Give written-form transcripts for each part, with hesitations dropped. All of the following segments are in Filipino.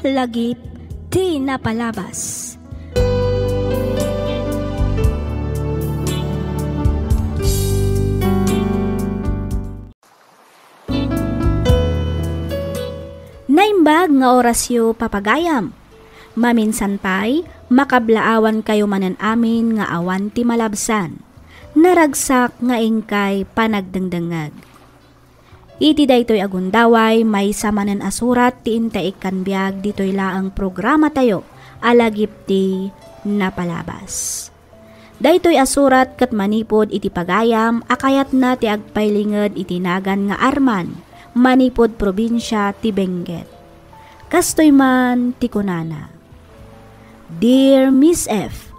lagip ti napalabas. Naimbag nga orasyo papagayam. Maminsan pa'y makablaawan kayo manan amin nga awan ti malabsan. Naragsak nga ingkay panagdengdengag. Iti daytoy agundaway may samanan asurat ti intaik kanbiag ditoy laang programa tayo alagip ti napalabas. Daytoy asurat ket manipod iti pagayam akayat na ti agpaylinged iti nagan nga Arman manipod probinsya ti Benguet. Kastoy man ti kunana. Dear Miss F,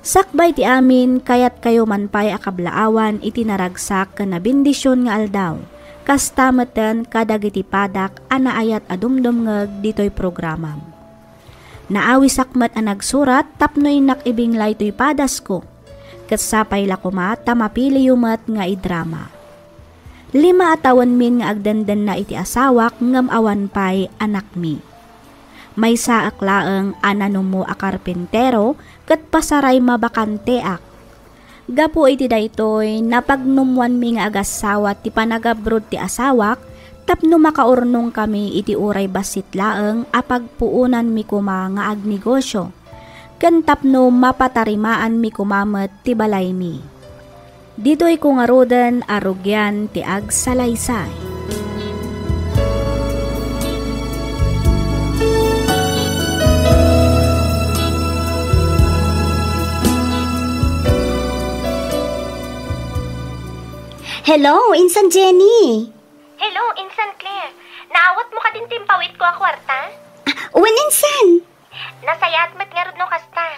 sakbay ti amin kayat kayo manpay akablaawan iti naragsak ken nabindisyon nga aldaw. Kastameten kadagiti padak anaayat adumdumngeg ditoy programam. Naawi sakmet a nagsurat tapnoy nakibinglay toy padas ko. Ket sapay lakuma tamapili yumet nga idrama. 5 atawan min nga agdenden na iti asawak ngem awan pay anak mi. May saak laeng ananumo a karpentero ket pasaray mabakanteak. Gapu iti daytoy napagnumwan mi nga agasawa ti panagabrod ti asawak tapno makaurnong kami iti uray basit laeng apagpuunan mi kuma nga agnegosyo. Ken tapno mapatarimaan mi kumamet ti balay mi. Dito'y kung arudan arugyan ti agsalaysay. Hello, Insan Jenny. Hello, Insan Claire. Naawat mo ka din timpawit ko a kwarta? Uwan, Insan. Nasayat met nga rod no kasta.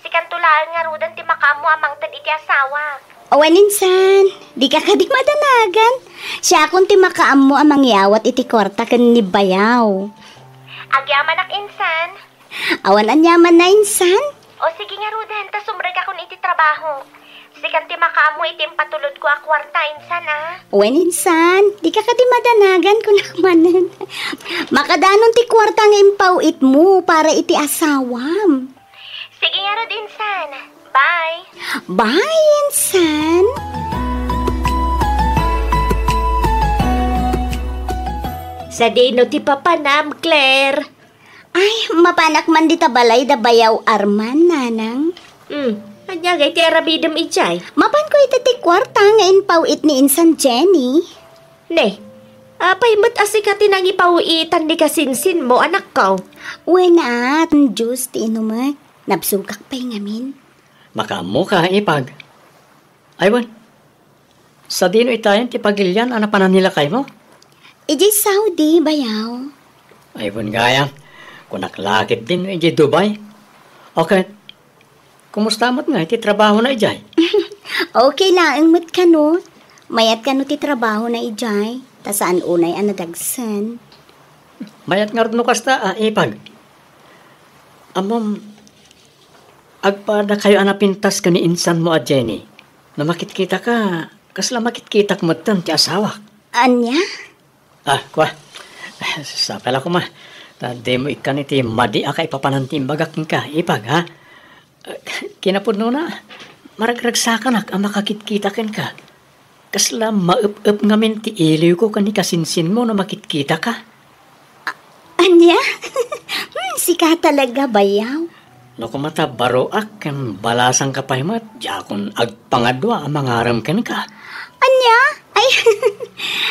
Sikantulaan nga rodan ti makamu amang tad iti asawa. Uwan, Insan. Di ka di madanagan. Siya akong ti makaam mo amang yawat iti kwarta ken ni bayaw. Agyaman ak Insan. Awan anyaman na, Insan. O sige nga rodan, ta sumreg akong iti trabaho. Sikan ti makamu iti patulod ko a kwarta, Insan Uwan, Insan. Di ka di madanagan kung nakamanan. Makadanon ti kwarta nga impawit mo para iti asawam. Sige nga rod, Insan. Bye. Bye, Insan. Sa dino ti papanam, Claire. Ay, mapanak man di tabalay da bayaw Arman, nanang. Anyagay ti arabidem ijay. Mapan ko iti ti kwarta nga impawit ni Insan Jenny. Ne, apay mat asikati nang ipauitan di kasinsin mo, anak ko. Uwan at, Diyos ti inumak. Napsugak pa'y ngamin. Makamu ka ipag. Aywan, sa dino itayan ti pagilyan ana panan nila kay mo? Iji Saudi, bayaw. Aywan gayang, kunaklakit din iji Dubai. Okay, kumusta mo't nga iti trabaho na ijay? Okay lang, mat kanot. Mayat kanot ti trabaho na ijay. Ta saan unay anadagsan. Mayat nga rin no kasta, ipag. Amom, agpada kayo anapintas ka ni Insan mo at Jenny. Na makitkita ka, kasla makitkita kumatan ti asawa. Anya? Kwa. Sapala ko ma. Tadi mo ikan iti madi akay papanantimbagaking ka. Ipag, ha? Kinapudno na. Maragragsakan ang makakitkita ka. Kasla maup-up ngamin ti iliw ko kani kasinsin mo na makitkita ka. Anya? Sika talaga bayaw. No kumata baroak kan balasang kapaymat, jakon agpangadwa ang mangaram ken ka. Anya? Ay,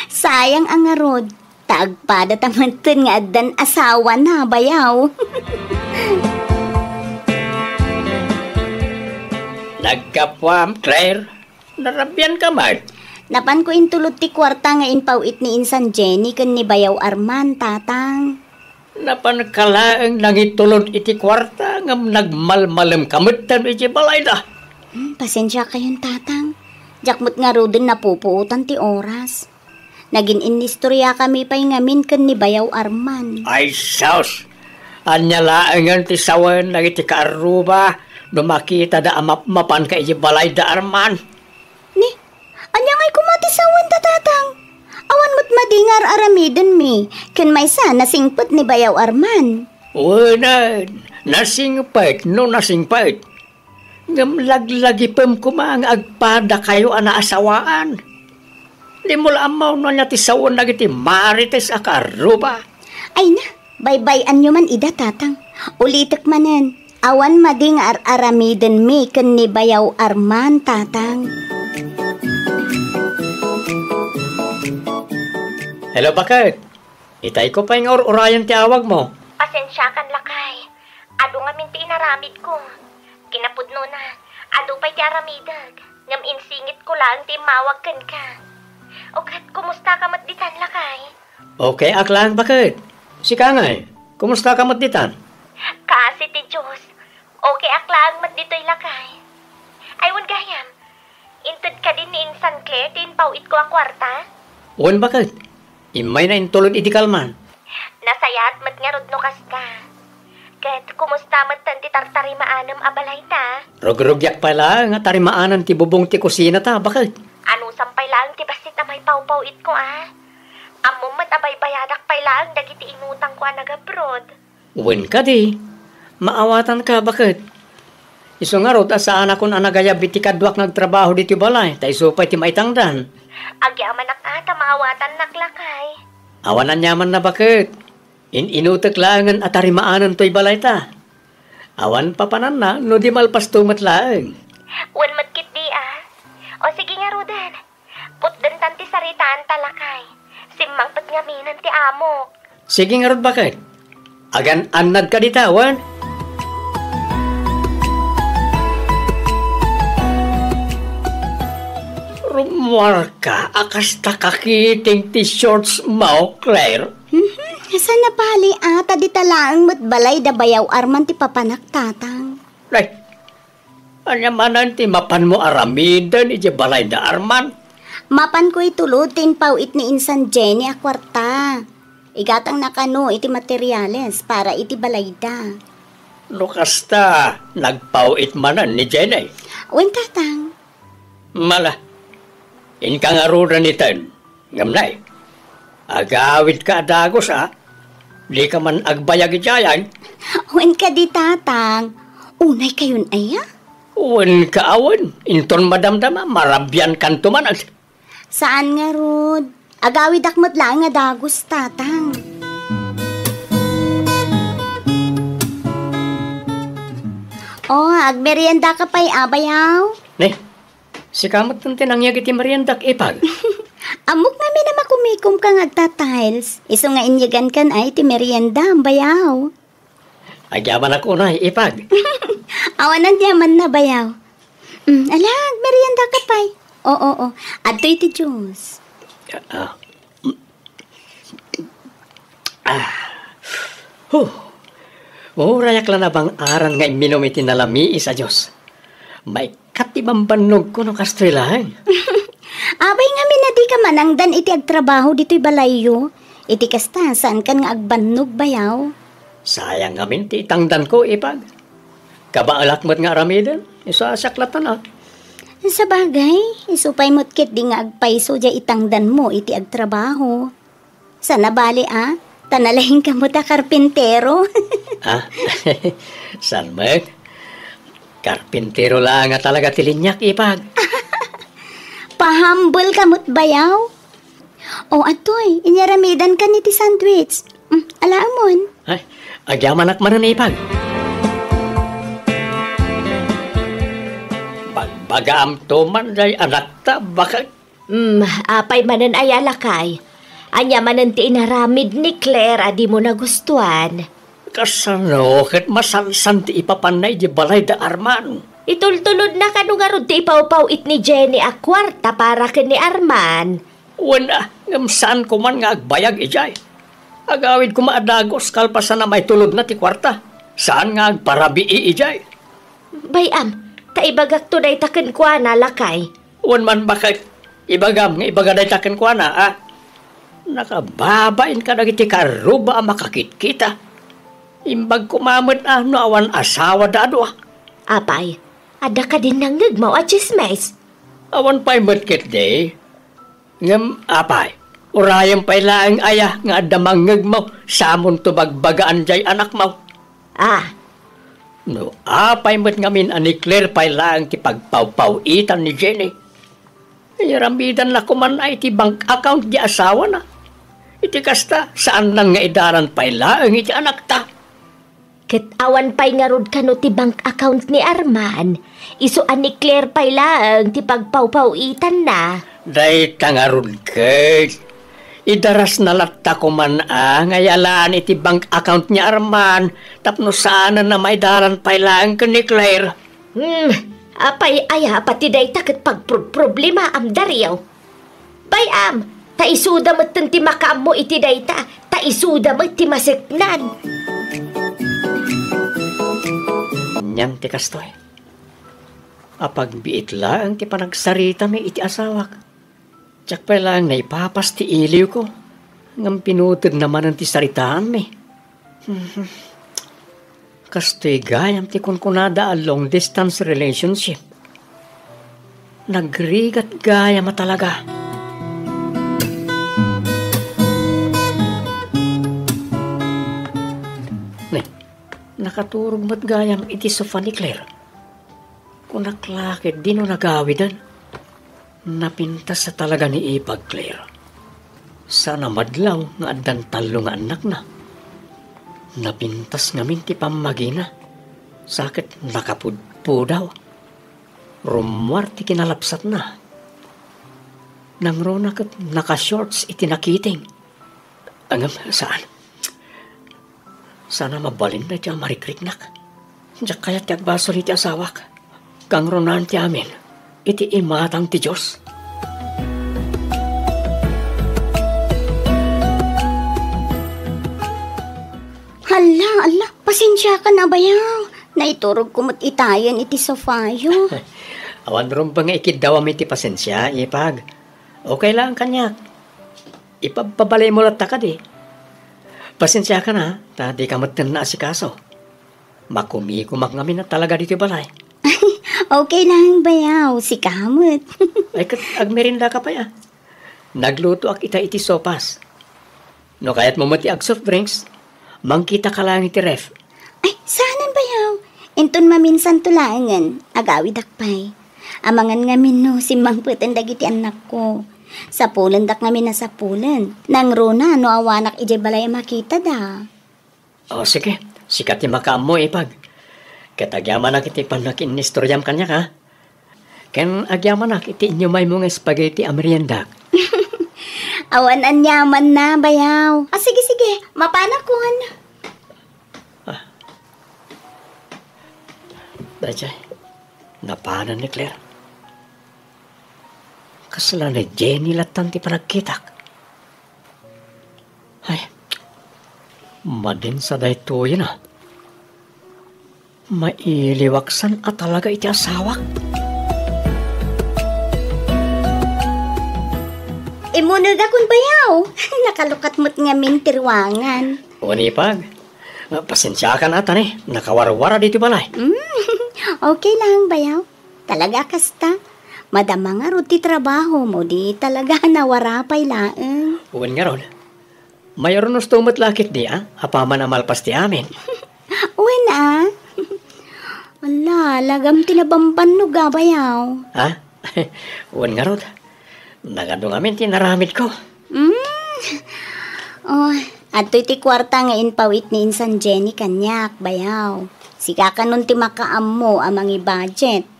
sayang ang arod. Tagpada tamantin nga adan asawa na bayaw. Nagkapwam, Claire. Narabyan ka man. Napan ko intulot ti kwarta nga inpawit ni Insan Jenny ken ni bayaw Arman, tatang. Napan kalaeng nangitulod iti kwarta ngam nagmalmalem kamutan iti balay da. Pasensya kayong tatang. Jakmut nga rodin napupuutan ti oras. Naging inistorya kami pa'y ngamin ken ni bayaw Arman. Ay, saus! Anya laengan ti sawen nagiti kaaruba dumakita da mapan ka iti balay da Arman. Ni, anya nga'y kumati sawen ta tatang. Awan mo't madingar aramidon mi, ken may sana singput ni bayaw Arman. Wala, nasingpait, no nasingpait. Ngam laglagipem ko mga agpada kayo ana asawaan. Di mo lamaw na niya tisawon na giti marites akaruba. Ay na, baybayan nyo man ida tatang. Ulitek manen, awan mading aramiden mi ken ni Bayaw Arman tatang. Hello, bakit? Itay ko pa yung urayan ti awag mo. Pasensya kan lakay. Ado nga minti inaramid ko. Kinapudno na. Ado pa'y ti aramidag. Ngam insingit ko lang ti mawag kan ka. Okat, kumusta ka matditan lakay? Okay, aklang bakit? Si Kangay, kumusta ka matditan? Kasi ti Diyos. Okay aklang matdito'y lakay. Aywan gayam. Intud ka din ni Insan Claire tin pawit ko a kwarta? Uwan bakit? Imay na intulod iti kalman. Nasayat mat nga rodno kas ka. Ket kumusta mat ti tartari maanam abalay ta? Rogrogyak pala nga tarimaanan ti bubong ti kusina ta, bakit? Ano sampay lang ti basit na may pawpawit ko Amo mat abay bayadak pay lang dagiti inutang ko nag-abroad. Uwan ka di. Maawatan ka, bakit? Iso nga rot, asaan akong anagayab iti kadwak nagtrabaho diti balay, ta isupay ti maitangdan. Agyaman ata maawatan naklakay. Awanan yaman na bakit? Inutek langan at tarimaanan to'y balay ta. Awan papanan na, no di malpas tumat lang. Wan matkit di O sige nga Rudan. Putdan tanti saritaan talakay. Simmang pat nga minan ti amo. Sige nga rod, bakit? Agan anad ka ditawan. Rumarka, akas takakiting ti shorts mo, Claire. Saan na pali ata di talaang matbalay da Bayaw Arman ti papanak tatang. Ay, anyamanan ti mapan mo aramidan iti balay da Arman. Mapan ko itulutin pawit ni Insan Jenny a kwarta. Igatang nakano iti materyales para iti balay da. Lukasta, nagpawit manan ni Jenny. Wen tatang. Mala, inkangaruran itan. Ngamnay, agawid ka adagos Di ka man agbayag ijayan. Wen ka di tatang. Unay kayon aya? Wen ka awan. Inton madamdama, marabyan kanto man. Saan nga rod? Agawid akmat lang nga dagos tatang. Agmerienda ka pa'y Bayaw. Ne, si kamot ng tinangyag iti mariendak ipag. Amok namin na makumikom ka ngagta-tiles. Iso nga inyagan kan ay ti merienda ang Bayaw. Agyaman ako na ipag. Awanan yaman na Bayaw. Alag, merienda ka pa'y. Oo. Ado'y ti Diyos. Rayak lang na bang aran nga iminom iti nalami sa Diyos. May katibang banog ko no kastrilahan. Abay nga minadi ka manangdan iti agtrabaho dito'y balayo. Iti kasta, saan kan nga agbanog Bayaw? Sayang ngamin ti itangdan ko ipag. Kabaalak mo't nga aramidan, isa saklatan Sa bagay, isupay mo't kit di nga agpaiso dya itangdan mo iti agtrabaho. Sana bali tanalahin ka mo ta karpintero. San mek? Karpintero lang nga talaga tilinyak ipag. Pahambol ka mo't Bayaw. Atoy, inyaramidan ka ni ti sandwich. Alaamon. Ay, agyaman akmanan ipag. Pagbagaam to man day anak ta, baka... Apay manan ay alakay. Anya manan ti inaramid ni Claire adi mo nagustuhan. Kasano, ket masansan ti ipapanay di balay da Arman. Itultulod na kanungarod ti ipaw-pawit ni Jenny a kwarta para ken ni Arman. Wala, ngamsaan ko man nga agbayag ijay. Agawid ko maadagos kalpasan na may tulod na ti kwarta. Saan nga agparabii ijay? Bayam, taibagak to day taken kwa na lakay. Wan man bakit ibagam nga ibagaday taken kwa na Nakababain ka na iti karuba ang makakitkita. Imbag kumamot no awan asawa dado Apay, ada ka din nanggagmaw at chismes. Awan pa'y matkit day. Ngam apay, urayan pa'y laang ayah nga ada manggag mo, samon to bagbagaan jay anak mo. Ah, No, apay mo't ngamin ani Claire pay lang ti pagpawpawitan ni Jenny. Iramidan na kuman ay ti bank account di asawa na. Iti kasta, saan nang nga idaran pay lang iti anak ta. ket awan pay nga rod kano ti bank account ni Arman. Isuan ni Claire pay lang ti pagpawpawitan na. Day tangarod kay. Idaras na latta ko man ngayalaan iti bank account ni Arman. Tapno sana na may daran pay lang ka ni Claire. Apay aya pati day taket pagproblema am dariyaw. Bay ta isuda mo ti makaam mo iti dayta, ta isuda mo ti maseknan. Nyang ti kastoy. Apag biit lang ti panagsarita mi iti asawak. Tsak pa lang na ipapas ti iliw ko. Ngam pinutod naman ang ti saritaan mi. Kastoy gayam ti kunkunada a long distance relationship. Nagrigat gayam talaga. Nakaturog mo't gayam iti sofa ni Claire. Kung naklakit, di no nagawidan. Napintas sa talaga ni Ipag, Claire. Sana madlaw nga addan talo nga anak na. Napintas ngamin ti pamagina. Sakit nakapudpudaw. Rumwar ti kinalapsat na. Nangrona kat naka-shorts iti nakiting. Angam, saan? Sana mabalin na ti marikriknak. Diyak kaya ti agbasol iti asawak. Kang ronan ti amin. Iti imatang ti Diyos. Hala, pasensya ka na bayaw. Naiturog kumot itayan iti sofayo. Awan ron ba nga ikidawam iti pasensya, Ipag? Okay lang kanyak. Ipapabalay mo latta ka di. Pasensya ka na, di ka matan na asikaso. Makumikumak ngamin na talaga dito balay. Okay lang bayaw, si kamot. Ay kat agmerinda ka pa ya. Nagluto ak ita iti sopas. No kayat mo mati ag soft drinks, mangkita ka lang iti ref. Ay, saanan bayaw? Inton maminsan tulangan, agawid akpay. Amangan ngamin no, si mangputan dagiti anak ko. Sa pulan dak ngamin na sa pulan. Nang rona, no awanak ije balay makita da. O sige, sikat ni makaam mo Ipag. Katagyaman na kiti panakin ni storyam kanya ka. Ken agyaman na kiti inyo may mga spaghetti amerienda. Awan anyaman na, bayaw. Sige, mapanakon. Dajay, napanan ni Claire. Kasala ni Jenny latan ti panagkitak. Ay, madin sa dayto yun Mailiwaksan at talaga iti asawak. Imunod akong bayaw. Nakalukat mo't nga mintirwangan. Unipag, pasensya ka na atan nakawarwara dito balay. Okay lang bayaw. Talaga kasta. Madama nga ro ti trabaho mo di talaga nawarapay laeng. Uwan nga ron. Mayroon nos tumat lakit di apaman amalpas ti amin. Uwan Wala, lagam tinabamban no gabayaw. Uwan nga ron. Nagadong amin tinaramid ko. Ato'y ti kwarta nga inpawit ni Insan Jenny kanyak, bayaw. Sika ka nun ti makaam mo amang i-budget.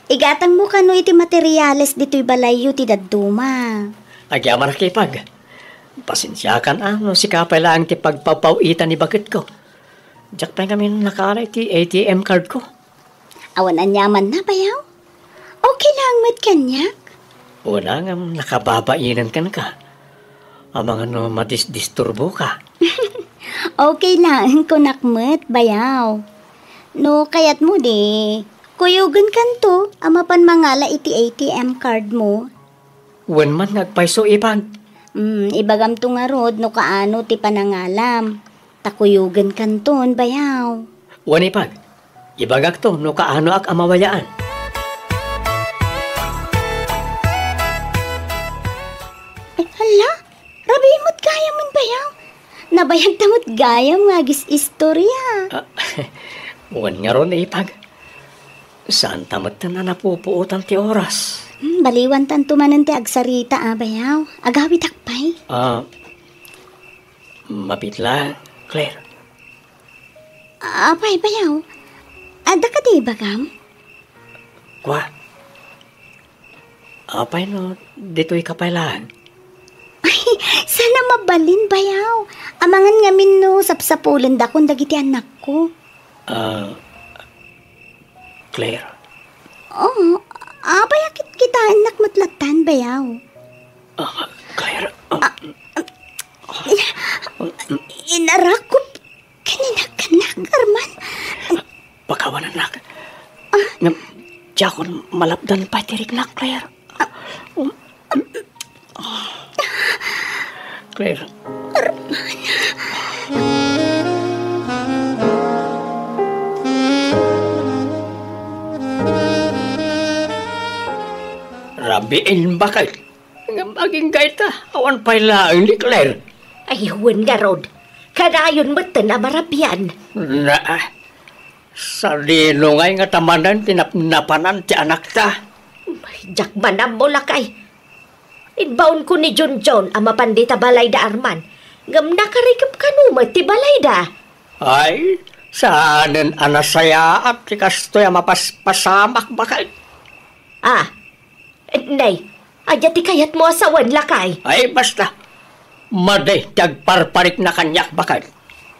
Igatang mo ka no iti materyales dito'y balayo ti daduma. Agyaman na kipag. Pasensya ka na, no si kapay lang ti pagpapawitan ni bakit ko. Diyak pa kami nakaalay ti ATM card ko. Awan anyaman na, bayaw? Okay lang met kanyak. Una nga nakababainan ka na ka. Amang madisturbo ka. Okay lang, kunakmet, bayaw. No, kayat mo di. Kuyugan kanto, amapan mangala iti ATM card mo. Wen man nagpaiso Ipag. Ibagam to nga rod, no kaano ti panangalam. Takuyugan kanton, bayaw. Wen Ipag, ibagak to, no kaano ak amawayaan. Hala, rabimot gaya man bayaw. Nabayag tamot gaya mga istorya. Uwan nga ron ipag. Saan tamat na napupuutan ti oras? Baliwan tan tumanan ti agsarita, bayaw. Agawi takpay. Mapitla, Claire. Apay, bayaw. Ada ka di bagam? Kwa? Apay no, dito'y kapailan. Ay, sana mabalin, bayaw. Amangan ngamin no, sapsapulan da kung dagiti anak ko. Claire. Oo, bayakit kita anak matlatan, bayaw. Claire. Inarakot kanina kanak, Arman. Pakawan anak. Jakon malapdan pa tirik na, Claire. Claire. Rabiin bakal. Maging gaita. Awan pa'y laang ni Claire. Ay, huwin nga, Rod. Kanayon mo na marabian. Na, sa linungay nga tamanan, tinapnapanan ti anak ta. Jak manam mo lakay. Inbaon ko ni John ama pandita balay da Arman. Ngam nakarikap ka numat ti balay da. Ay, saanin anasaya at tikastoy mapaspasamak bakal. Nay, adya ti kayat mo asawan lakay. Ay, basta. Maday, tagparparik na kanyak bakal.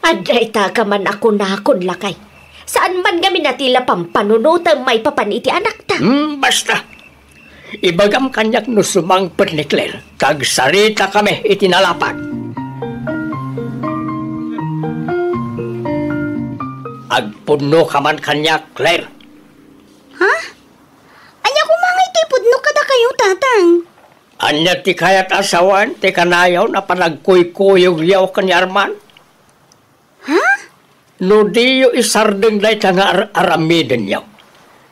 Aday ta ka man ako na akon lakay. Saan man kami natila pampanunutan may papaniti anak ta? Basta. Ibagam kanyak no sumangpet ni Claire. Tagsarita kami itinalapan. Agpuno ka man kanyak, Claire. Ha? Anya kumangay ti pudno kada kayo, tatang. Anya ti kayat asawan, ti kanayaw na panagkuy-kuyog yaw kanyarman. Ha? No diyo isardeng day ka nga aramiden yaw.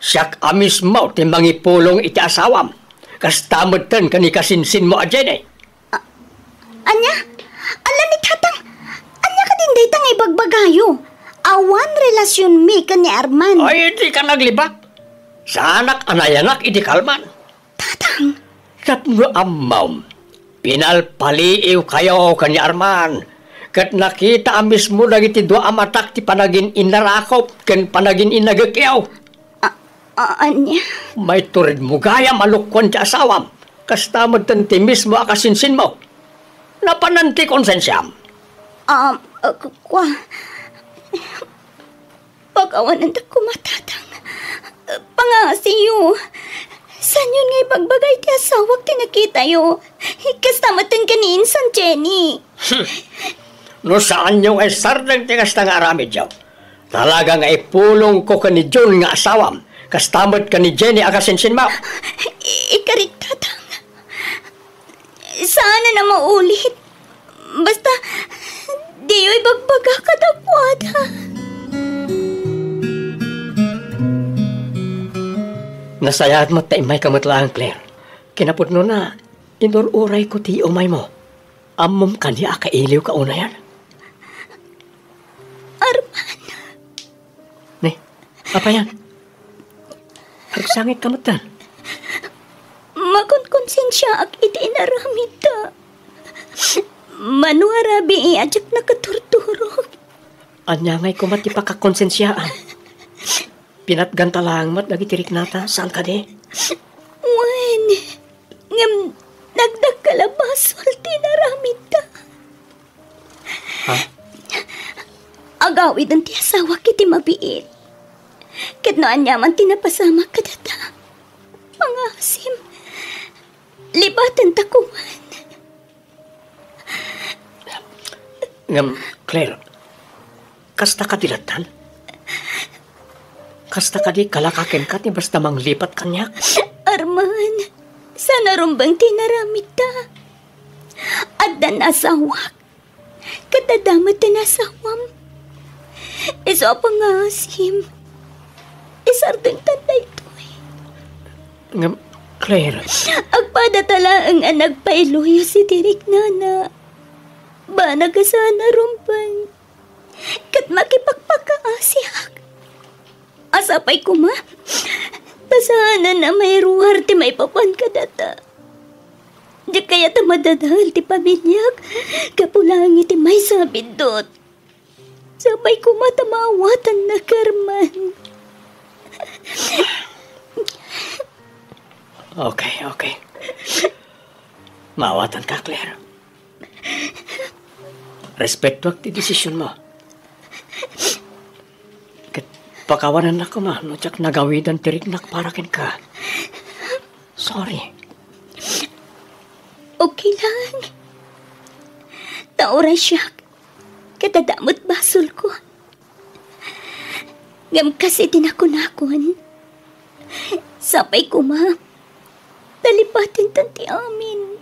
Siyak amis mo ti mangipulong iti asawam. Kastamod ten kanikasinsin mo adyan eh. Anya? Alam ni tatang, anya ka din day tang ibagbagayo. Awan relasyon mi ka ni Arman. Ay, di ka naglibak. Sa anak anayanak iti kalman. Tatang. Sapno amaw, pinalpaliiw kayo kani Arman. Kat nakita amis mo dagiti dua amatak ti panagin inarakop ken panagin inagakyaw. Anya? May turid mo gaya malukwan ti asawam. Kastamod tanti mismo akasinsin mo. Napananti konsensyam. Kwa. Pagawanan da kumatatang. Pangasiyo. Saan yun nga ipagbagay ti asawag ti nakita yo? Kastamatan ka ni Insan Jenny. No saan yung ay sardang ti kasta nga aramid yaw. Talaga nga ipulong ko ka ni John nga asawam. Kastamod ka ni Jenny akasinsin mo. Ikarit tatang. Sana na maulit. Basta, di yo'y bagbaga kadakwada. Nasayahat mo ta imay kamatlaan, Claire. Kinapudno na, inururay ko ti umay mo. Amom kanya akailiw ka una yan. Arman. Ne, apa yan? Agsangit kamatan. Makonkonsensya ak iti inaramid ta. Manu arabi iadyak na katurturok. Anya ngay kumati pakakonsensyaan. Pinatganta lang mat lagi tirik nata. Saan ka de? Wen, ngam nagdag kalabasol tinaramid ta. Ha? Agawid ang ti asawa kiti mabiit. Ket no anyaman tinapasama kadata. Pangasim. Libatan takuman. Ngam, Claire, kasta ka dilatan? Kasta ka di kalakaken ka ti basta manglipat kanyak? Arman, sana rumbang tinaramid ta. Addan asawak. Katadamat na asawam. Iso pangasim. Isardeng tanday to'y. Ngam, Claire. Agpadatala ang anak pailuyo si Tirik Nana. Ba nagasana rumbang. Kat makipagpakaasihan. Sapay ko ma. Tasahanan na may ruhar ti may papan ka data. Di kaya ta madadahal ti pamilyak. Kapulangi ti may sabid dot. Sapay ko matamawatan na karman. Okay. Maawatan ka, Claire. Respeto ak ti desisyon mo. Kat pakawanan na ko ma, no tsak nagawidan tiriknak para kin ka. Sorry. Okay lang. Taoray siya. Katadamot basol ko. Ngam kasi tinakon-akon. Sapay ko ma. Talipatin tanti amin.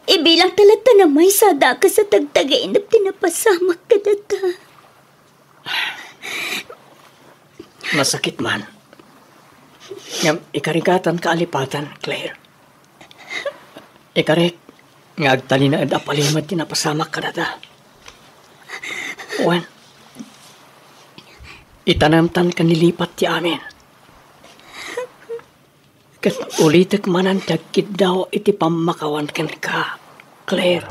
Ibilang talata na may sada ka sa tagtagainap tinapasamak ka data. Masakit man. Ngam ikarikatan kaalipatan, Claire. Ikarik, ngagtali na apalimad tinapasamak ka data. Wan, itanamtan ka nilipat ti amin. Kat ulitek manan dagkid daw iti pamakawan ken ka, Claire.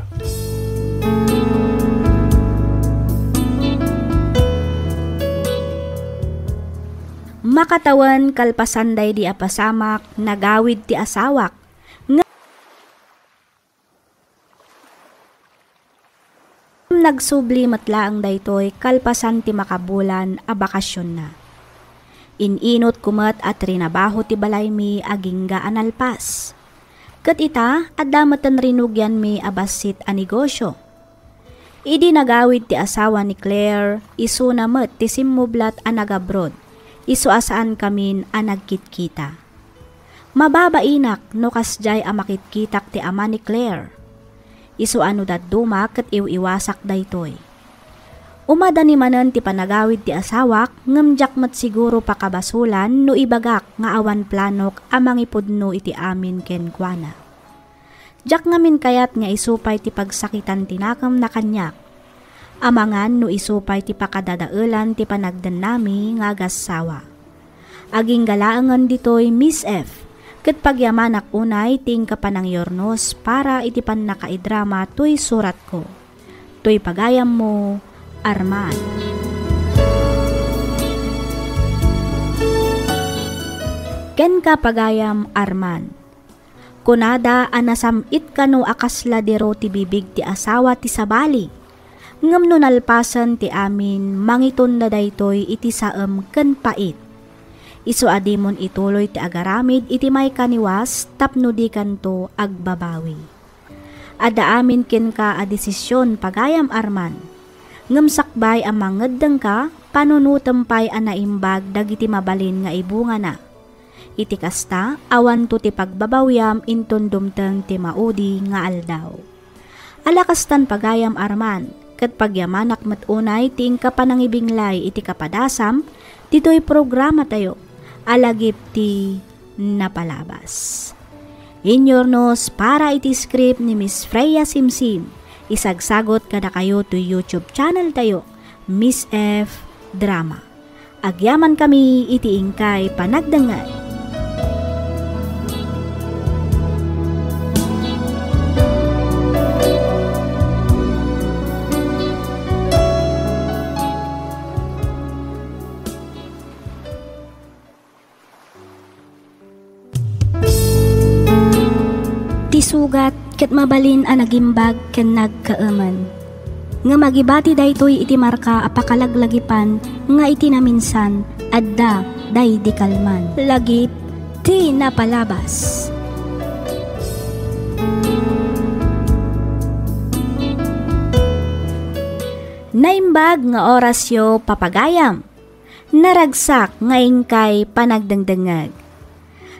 Makatawan kalpasanday di apasamak, nagawid ti asawak. Nagsubli matlaang daytoy kalpasan ti makabulan a bakasyon na. Ininot kumat at rinabaho ti balay mi agingga analpas. Kat ita adamatan rinugyan mi abasit a negosyo. Idi nagawid ti asawa ni Claire, isu namet ti simmublat a nagabroad. Isu asaan kamin a nagkitkita. Mababainak no kasjay a makitkitak ti ama ni Claire. Isu ano daduma kat iwasak daytoy. Umada ni manen ti panagawid ti asawak, ngamjak mat siguro pakabasulan no ibagak nga awan planok amang ipudno iti amin ken kuana. Jak ngamin kayat nga isupay ti pagsakitan tinakam na kanyak. Amangan no isupay ti pakadadaelan ti panagdan nami nga agasawa. Aging galaangan ditoy Miss F. Ket pagyamanak unay ting kapanang yornos para iti pan nakaidrama tuy surat ko. Tuy pagayam mo, Arman. Ken ka pagayam Arman. Kunada anasamit kano akasla dero ti bibig ti asawa ti sabali. Ngam no nalpasan ti amin mangiton na daytoy iti saem ken pait. Isu adimon ituloy ti agaramid iti may kaniwas tapno di kanto agbabawi. Ada amin ken ka a desisyon pagayam Arman. Ngem sakbay ang mangeddeng ka panunutempay a naimbag dagiti mabalin nga ibunga na. Iti kasta awan to ti pagbabawyam inton dumteng ti maudi nga aldaw. Alakastan pagayam Arman ket pagyamanak met unay ti ingka panangibinglay iti kapadasam ditoy programa tayo. Alagip ti napalabas. Inyornos para iti script ni Miss Freya Simsim. Isagsagot kada kayo to YouTube channel tayo, Miss F Drama. Agyaman kami iti ingkay panagdangay. Sugat ket mabalin a nagimbag ken nagkaaman. Nga magibati daytoy iti marka apakalaglagipan nga iti naminsan adda day di kalman. Lagip ti napalabas. Naimbag nga orasyo papagayam. Naragsak nga ingkay panagdangdangag.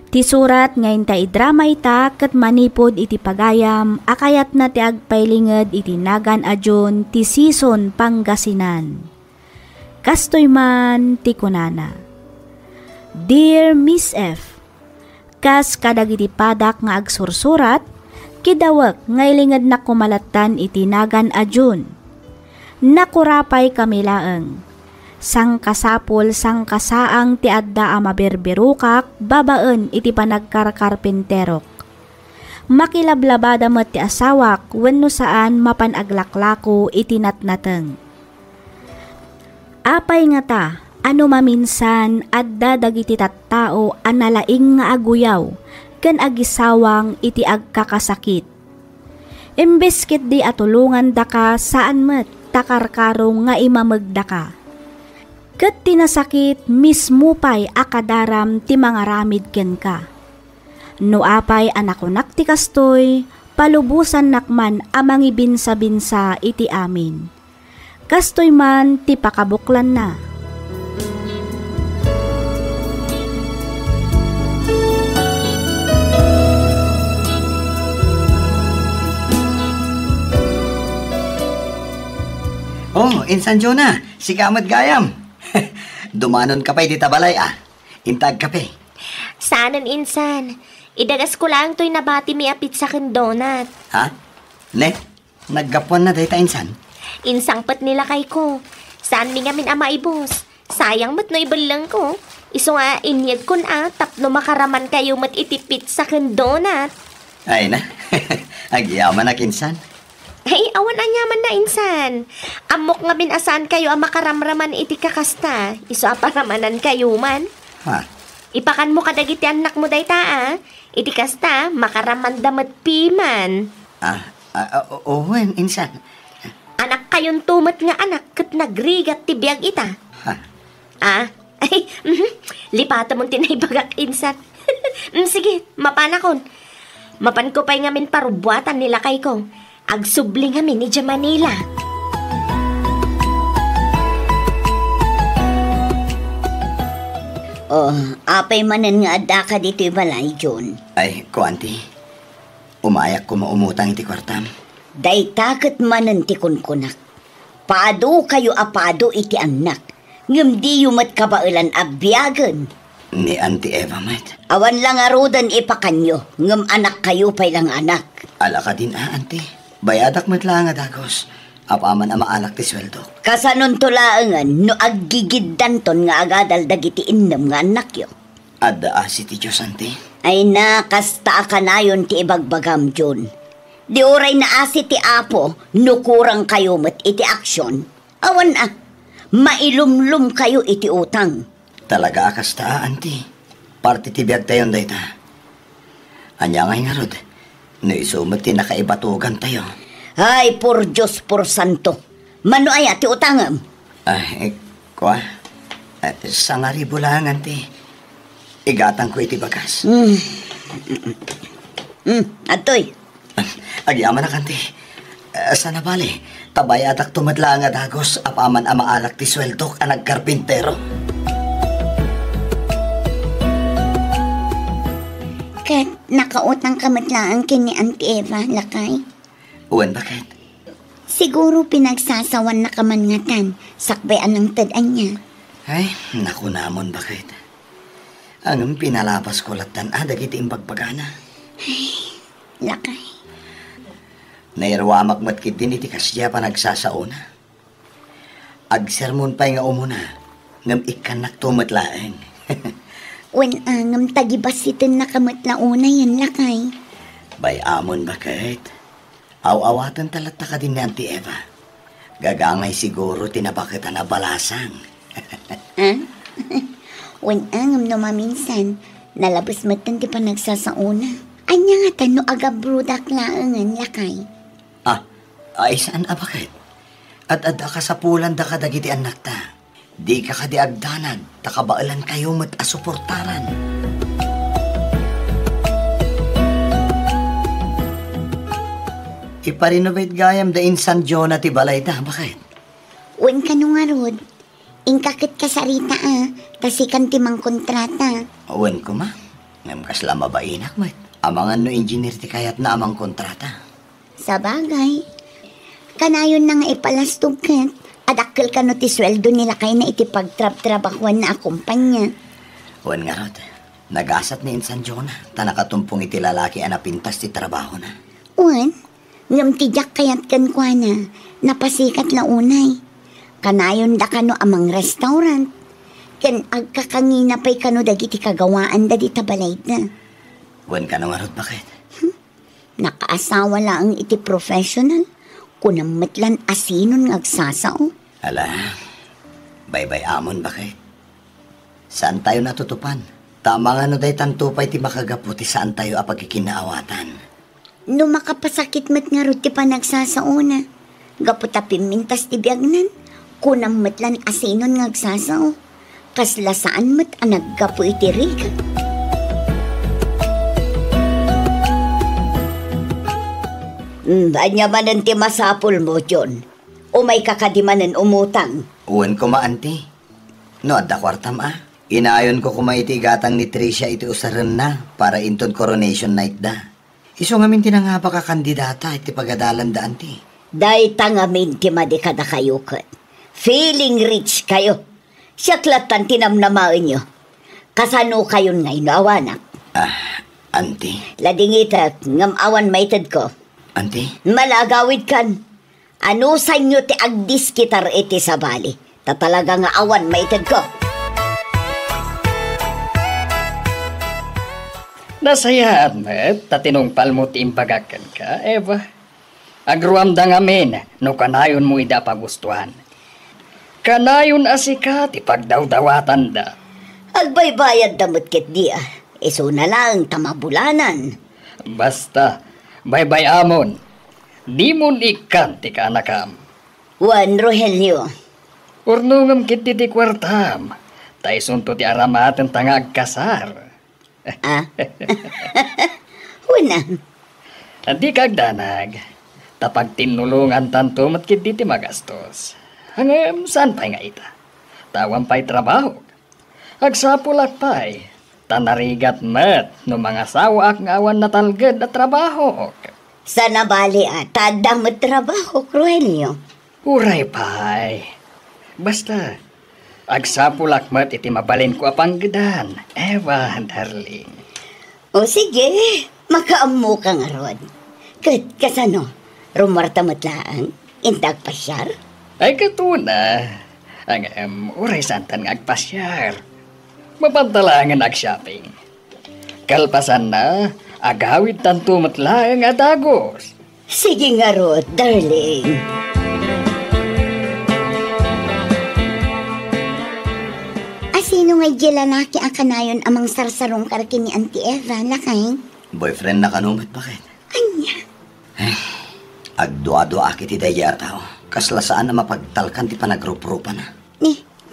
Ti surat ngayon ta idrama ita kat manipod iti pagayam akayat na ti agpailinged iti nagan adyon ti season Pangasinan. Kastoy man ti kunana. Dear Miss F, kas kadag iti padak nga agsursurat, kidawak ngailinged na kumalatan iti nagan adyon. Nakurapay kami laeng. sang kasapol sang kasaang ti adda a maberbirukak babaen iti panagkarkarpenterok. Makilablabada met ti asawak wenno saan mapanaglaklako iti natnateng. Apay nga ta, ano maminsan adda dagiti tattao a nalaing nga aguyaw ken agisawang iti agkakasakit. Imbes ket di atulungan daka saan met takarkarong nga imamagda ka. Ket tinasakit mismo pay akadaram ti mangaramid ken ka. No apay anakunak ti kastoy, palubusan nakman amang ibinsa-binsa iti amin. Kastoy man ti pakabuklan na. Oh, Insan Jonah, si Kamat Gayam. Dumanon ka pa'y di tabalay Intag ka pa'y. Sanan, Insan. Idagas ko lang to'y nabati mi apit sa kin donut. Ha? Ne? Naggapuan na dahita, Insan? Insangpat nila kay ko. Saan mi ngamin ama ibos? Sayang mat no ibalang ko. Iso nga inyag kun tapno makaraman kayo mat itipit sa kin donut. Ay na, agyaman na, Insan. Ay, awan anyaman na, Insan. Amok nga binasaan kayo ang makaramraman iti kakasta. Iso aparamanan kayo man. Ha? Ipakan mo kadagiti anak mo dayta, iti kasta, makaraman damat piman. Owen, Insan. Anak kayon tumat nga anak, kat nagrigat ti biyag ita. Ha? Ay, lipata mong tinaybagak, Insan. Sige, mapanakon. Mapan ko pa'y ngamin parubuatan nila kay ko. Agsubli ngamin ni Manila. Oh, apay manan nga adda ka dito'y balay, John. Ay, kuanti. Umayak ko maumutang iti kwartam. Day takot manan ti kunkunak. Paado kayo apado iti anak. Ngem di yumat kabailan abyagan. Ni Auntie Eva, mate. Awan lang arudan ipakanyo. Ngem anak kayo pa'y lang anak. Ala ka din, Auntie. Bayadak matla nga dagos. Apaman ang maalak ti sweldo. Kasanon tulaangan no aggigiddan ton nga agadal dagiti innam nga anak yo. Adda si ti Diyos, Auntie. Ay na, kasta ka na yun ti ibagbagam, John. Di oray na asi ti apo, nukurang kayo mat iti aksyon. Awan mailumlum kayo iti utang. Talaga kasta, Auntie. Parte ti biyag tayon dayta. Anya ngay nga rod. No isumat ti nakaibatugan tayo. Ay, por Diyos, por Santo. Mano ay ati utangam? Kwa. Sa nga ribo lang, Auntie. Igatang ko iti bagas. Atoy. Agyaman na, Auntie. Sana bali, tabayadak tumadla nga dagos apaman ang maalak ti sweldo ka nagkarpintero. Kat nakautang kamatlaan kini Auntie Eva, lakay. Uwan, bakit? Siguro pinagsasawan na kamangatan, sakbayan ng tadan niya. Ay, naku namon, bakit? Ang pinalapas ko latan, dagiti imbagpagana. Ay, lakay. Nairwamak matkit din iti kasya pa nagsasauna. Agsermon pa'y nga umuna, ngam ikanak tumatlaeng. Ngam tagibasitin na kamatlauna yan, lakay. Bay amon, bakit? Aw-awatan talata ka din ni Auntie Eva. Gagangay siguro tinabakita na balasang. Ngam no maminsan, nalabas matan ti pa nagsasauna. Anya nga tano agabrudak laangan, lakay. Ay saan bakit? At ka sa pulan da ka dagiti anak ta. Di ka kadi agdanag, takabaalan kayo mat asuportaran. Iparenovate gayam da Insan Jonah ti balay da, bakit? Uwan ka nung arod. Ingkakit ka sarita tasikan ti mang kontrata. Uwan ko ma, ngam kasla mabainak mat. Amangan no engineer ti kayat na amang kontrata. Sa bagay. Kanayon na nga ipalastog kat. Adakkel ka no ti sweldo nila kay na iti pagtrab-trabakwan na akumpanya. Uwan nga rod, nagasat ni Insan Jonah, tanakatumpong iti lalaki anapintas ti trabaho na. Uwan, ngam ti Jack kayat kan kwa na, napasikat la unay. Kanayon da kano amang restaurant. Ken agkakangina pa'y kano dagiti kagawaan da di tabalay na. Wan ka naman rod, bakit? Nakaasawa lang iti professional. Kunamatlan asinon ngagsasao. Ala, bye-bye amon, bakit? Saan tayo natutupan? Tama nga no day tantupay ti makagaputi saan tayo apagkikinaawatan. No makapasakit mat nga ro ti panagsasauna. Gaputa pimintas ti biagnan. Kunamatlan asinon ngagsasao. Kaslasaan mat ang naggapu iti riga. Anya manan ti masapul mo, John. O may kakadimanan umutang. Uwan ko maanti. No, adda kwartam Inaayon ko kumaitigatang ni Tricia iti usaran na para inton coronation night da. Iso ngamin tinangapa ka kandidata iti pagadalan da anti. Day tangamin ti madikada kayo kat. Feeling rich kayo. Siyaklatan tinamnamaan nyo. Kasano kayon ngayon awanak? Anti. Ladingitat, ngam awan maited ko. Anti? Malagawid kan. Ano sa inyo ti agdiskitar iti sa bali? Tatalaga nga awan maited ko. Nasayaan met, tatinungpal mo ti impagakan ka, Eva. Agruam da ngamin, no kanayon mo ida pagustuhan. Kanayon asika, ti pagdawdawatan da. Agbaybayad damot kit dia. Iso na lang tamabulanan. Basta, bye-bye amon. Di mo ikan ti kanakam. Juan Rogelio. Urnungam kit ti kwartam. Taisunto ti aramatan tanga agkasar. Una. Di kagdanag. Tapag tinulungan tanto matkit di magastos. Hangam saan pa'y nga ita? Tawan pa'y trabaho. Agsapulak pa'y. Tanarigat met no mga sawa ang awan na talgad na trabaho. Sa nabali tadam trabaho, Rogelio. Uray pa'y. Basta, agsapulak met iti mabalin ko apanggedan. Eva, darling. O sige, makaamu ka nga ron. Kasano, rumarta matlaan, intag pasyar? Ay katuna, ang uray santan nga agpasyar. Mapantalangan ag-shopping. Kalpasan na, agawid tanto matlaang adagos. Sige nga ron, darling. Sino nga'y lalaki ang kanayon amang sarsarong karki ni Auntie Eva, lakay? Boyfriend na kanumat, bakit? Anya? Agdua-dua kiti daya tao. Kaslasaan na mapagtalkan ti panagrup-rupa na.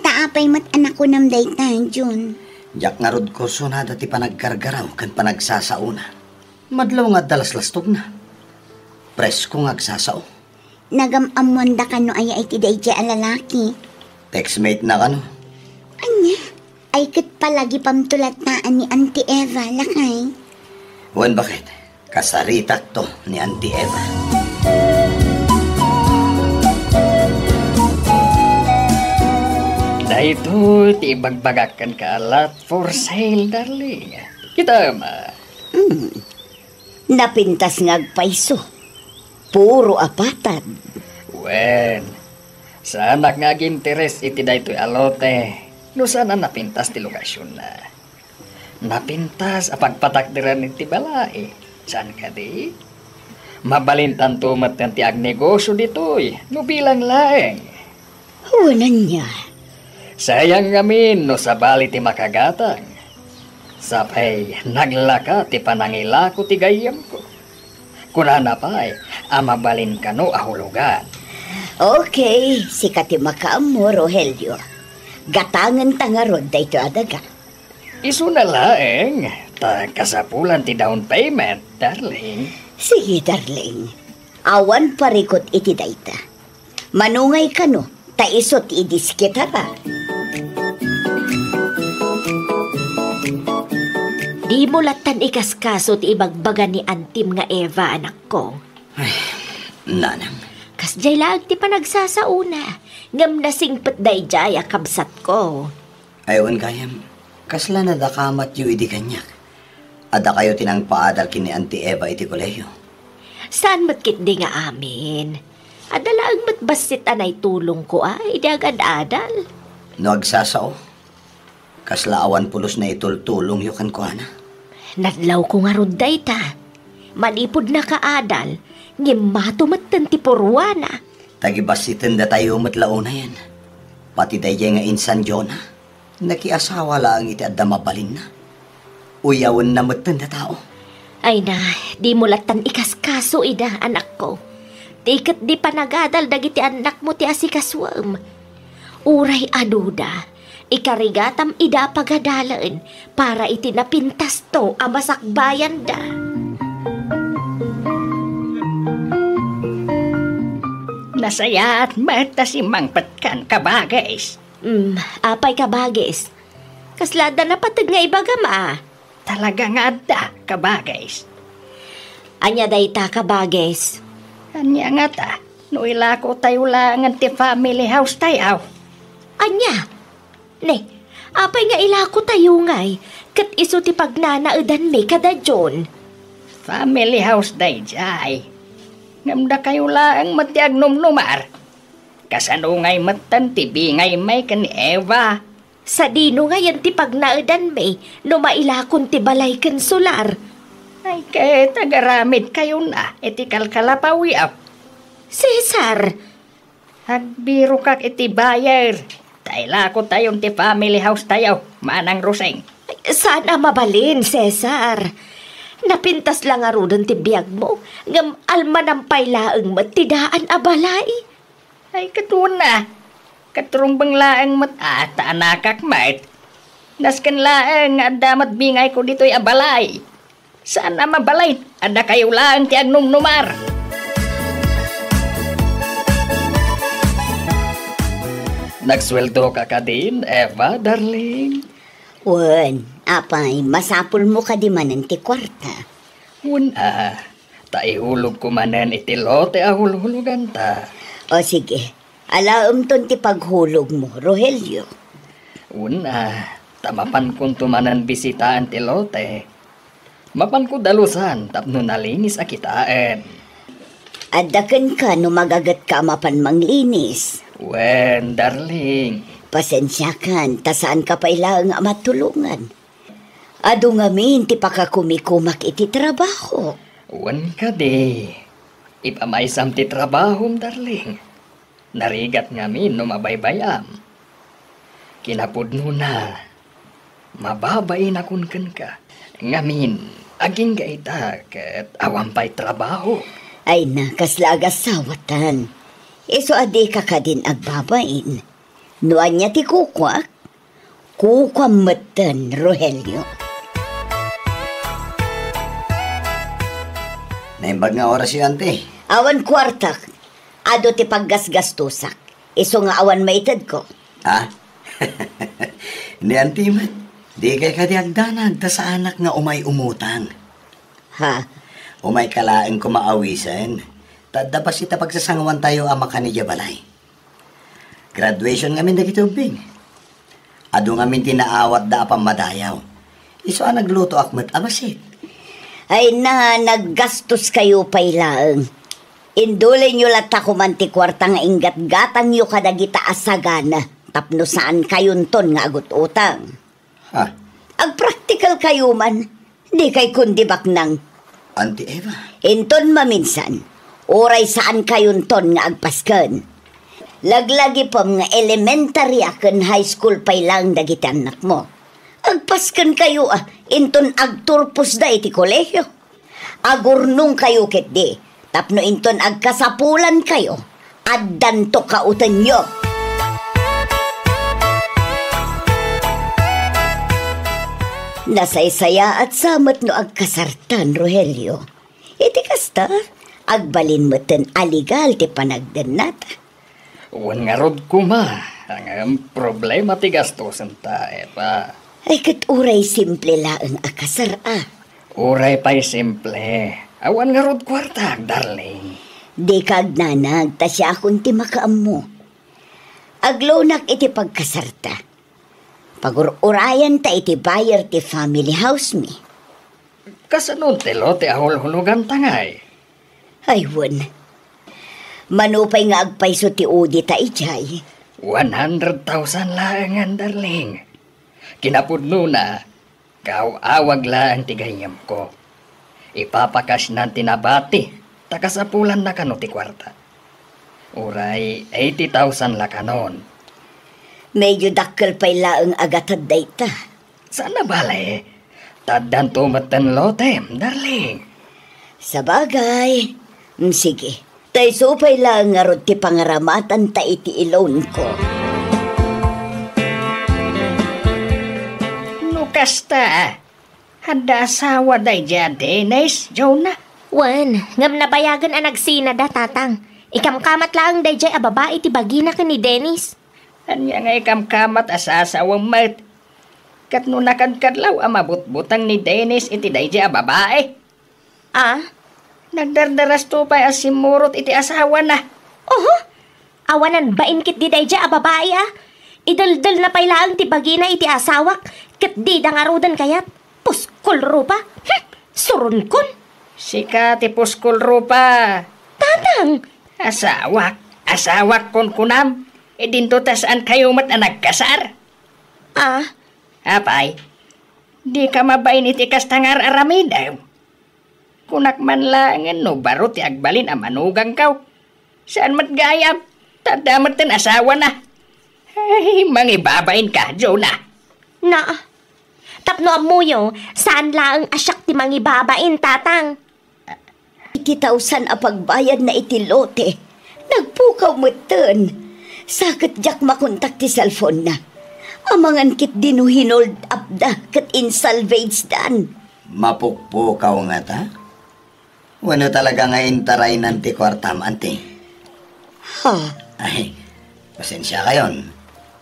Taapay mat anak ko ng daytang, Jun. Jak nga rod kurso na dati panaggargaraw kan panagsasauna. Madlaw nga dalas-lastog na. Presko nga agsasao. Nagamamuanda ka no ay ti daytya ang lalaki. Textmate na ka no. Anya? Ay kat palagi pamtulataan ni Auntie Eva, lakay. Wan bakit? Kasaritak to ni Auntie Eva. Dahito, ti bagbagakan ka lot for sale, darling. Kita ma. Napintas ngagpaiso. Puro apatad. Wen, sana nga ginteres iti dahito alote. No sana napintas ti lokasyon na. Napintas apagpatakdiran iti balay. Saan ka di? Mabalintan tumat ng ti agnegosyo ditoy. No bilang laeng. Huwanan niya. Sayang ngamin no sa bali ti makagatang. Sapay naglaka ti panangilako ti gayam ko. Kunana pa'y amabalin ka no ahulugan. Okay, sikat ti makaamu, Rogelio. Gatangan tangarod da ito adaga. Isu na laeng, ta kasapulan ti down payment, darling. Sige, darling. Awan parikot iti dayta. Manungay ka no, ta isot idiskitara. Di mo latan ikaskaso ti ibagbaga ni Antim nga Eva, anak ko. Ay, nanang. Kasjay lang ti panagsasauna. Ngam nasingpet day jay akabsat ko. Aywan kayam, kasla na dakamat yu idi kanyak. Ada kayo tinang paadal kini Auntie Eva iti koleyo. Saan matkit di nga amin? Adala ang matbasit anay tulong ko idi agad-adal. No agsasao. Kaslaawan pulos na itultulong yukan ko ana. Nadlaw ko nga rod dayta. Manipod na kaadal, ngimato matan ti porwana. Tagibasitin da tayo matlaon na yan. Pati dahi nga insan Jonah. Nakiasawa lang iti adda mabalin na. Uyawan na matan da tao. Ay na, di mo latan ikaskaso ida, anak ko. Tikat di panagadal dagiti anak mo ti asikaswam. Uray aduda, ikarigatam ida pagadalaan para iti napintas to amasakbayan da. Nasaya at mata si Mangpatkan kabagais. Apay kabagis. Kaslada na patag nga ibagama. Talaga nga da kabagais. Anya dayta kabagis. Anya nga ta, no ilako tayo lang ti family house tayo. Anya? Ne, apay nga ilako tayo ngay, kat iso ti pagnanaudan mi kada John. Family house day jay. Ngamda kayo lang matiag numnumar. Kasano ngay matan ti bingay may kan Eva. Sa dino nga yan ti pagnaudan mi, no mailakon ti balay ken solar. Ay kay tagaramid kayo na, iti kalkalapawi ap. Cesar! Hagbiro kak iti bayar. Tailako tayong ti family house tayo, manang Roseng. Sana mabalin, Cesar. Napintas lang arudan ti biyag mo, ngam almanampay laeng matidaan abalay. Ay katun na, katurong laeng ata anakak mat. Nasken laeng adamat bingay ko dito'y abalay. Sana mabalay, ada kayo laeng ti agnumnumar. Nagsweldo ka din, Eva, darling. Wen, apay, masapul mo ka di manan ti kwarta. Una, taihulog ko manan iti lote ahulhulugan ta. O sige, alaam ton ti paghulog mo, Rogelio. Una, tamapan kong tumanan bisitaan ti lote. Mapan ko dalusan, tapno nalinis akitaan. Adakan ka no magagat ka mapan manglinis. Wen, darling. Pasensya kan, tasaan ka pa ilang matulungan. Ado ngamin ti pakakumikumak iti trabaho. Wen ka di. Ipamaisam ti trabahom, darling. Narigat ngamin no mabaybayam. Kinapudno na. Mababain akun ka. Ngamin, aging gaita ket awampay trabaho. Ay na, kaslagas sawatan. Iso adi ka din agbabain. Nuan niya ti kukwak? Kukwamatan, Rogelio. Naimbag nga oras yun, ante. Awan kwartak. Ado ti paggasgastusak. Iso nga awan maitad ko. Ha? Hindi, ante, man. Di kay kadiagdanan ta sa anak nga umay umutang. Ha? Umay kalaeng kumaawisan. Tadapas ita pagsasangawan tayo ama kanidya balay. Graduation ngamin na kitubing. Ado ngamin tinaawat da apang madayaw. Iso ang nagluto akmat amasit. Ay na, naggastos kayo pailaang. Indulin nyo lata kumanti kwarta nga ingat-gatang nyo kadagita asagana. Tapno saan kayon ton nga agot utang. Ha? Ag practical kayo man. Di kay kundi baknang. Auntie Eva. Inton maminsan. Oray saan kayon ton nga agpaskan. Laglagi pa nga elementary akan high school pay lang dagiti anak mo. Agpaskan kayo inton agturpos da iti kolehyo. Agurnong kayo ket di. Tapno inton agkasapulan kayo. Addanto kautan nyo. Nasaysaya at samat no agkasartan, Rogelio. Iti kasta, agbalin mo ten aligal ti panagdan nata. Wan nga rod kuma, ang problema ti gastusan ta, Eva. Ay kat uray simple laang akasar Uray pa'y simple. Awan nga rod kwarta, darling. Di kagnanag, ta siya akong ti makaam mo. Aglonak iti pagkasarta. Pagururayan ta iti bayar ti family house mi. Kasanod ti lote ahul-hulugan tangay. Ay wan. Manupay nga agpayso ti udi ta ijay. 100,000 lang, darling. Kinapudno na, kaawag lang tigayam ko. Ipapakas na tinabati, takasapulan na kano ti kwarta. Uray, 80,000 la kanon. Medyo dakkel pay laeng agatad dayta. Sana bale, taddan tumatan lote, darling. Sa bagay. Sige, tay supay lang nga rod ti pangaramatan ta iti ilon ko. Nukasta, handa asawa day dyan, Dennis, Jonah. Wan, ngam nabayagan ang nagsina da, tatang. Ikamkamat lang day jay babae ti bagina ka ni Dennis. Anya nga ikamkamat asasawang mat. Kat no nakadkadlaw amabutbutang ni Dennis iti day dyan babae. Ah? Nagdardaras to pa asimurot iti asawa na. Oho, awanan ba inkit di day dyan babae Idaldal na pailaang ti bagina iti asawak, kat di dangarudan kayat. Puskol rupa, surun kun. Sika ti puskol rupa. Tatang! Asawak kon kunam. E dinto ta saan kayo mat na nagkasar? Ah? Apay, di ka mabain iti kastangar aramidaw. Kunak man langan no baro ti agbalin a manugang kaw. Saan mat gayam? Tadamat tin asawa na. Ay, mangibabain ka, Jonah. Na, tapno amuyo, saan lang asyak ti mangibabain, tatang? 80,000 a pagbayad na iti lote. Nagpukaw mo ten. Sakit jak makontak ti cellphone na. Amangan kit dinu hinold up da kat insalvage dan. Mapukpukaw nga ta? Wano talaga nga intaray nanti kwartam, ante? Ha? Ay, pasensya kayon.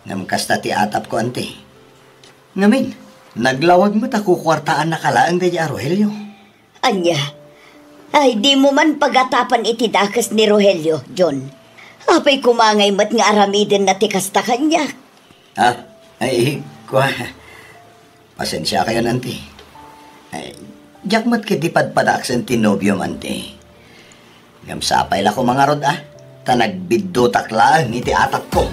Ngamkasta ti atap ko, ante. Ngamin, naglawag mo ta kukwartaan na kalaang da Rogelio. Anya, ay di mo man pagatapan iti dakas ni Rogelio, John. Apay kumangay mat nga aramiden na tikasta kanya. Ay, kwa. Pasensya kayo, ante. Ay, jak mat kitipad padaksan ti nobyo, ante. Ngamsapay la ko mga rod, ta nagbiddo taklaan iti atap ko.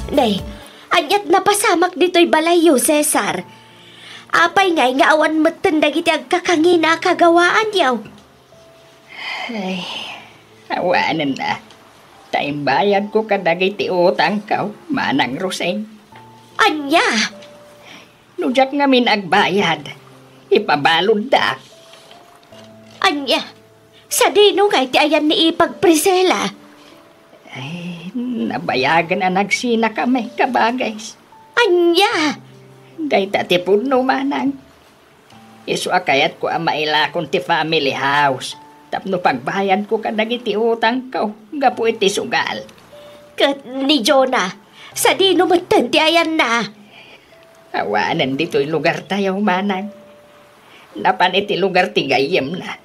Day, anyat napasamak dito'y balayo, Cesar. Apay ngay nga awan matendag iti agkakangina kagawaan yaw. Ay, awanan na. Taimbayad ko kadag iti utang kaw, manang Roseng. Anya? Nujak ngamin agbayad, ipabalod da. Anya? Sa dino nga iti ayan ni ipagpresela. Ay, nabayagan na nagsina kami, kabagays. Anya? Day tatipod no manang. Isu akayat ko ang mailakon ti family house. Tapno pagbayad ko kadag iti utang kaw, gapu iti sugal. Kat ni Jonah, sa dino matan ti ayan na. Awanan dito'y lugar tayo, manang. Napan iti lugar ti gayem na.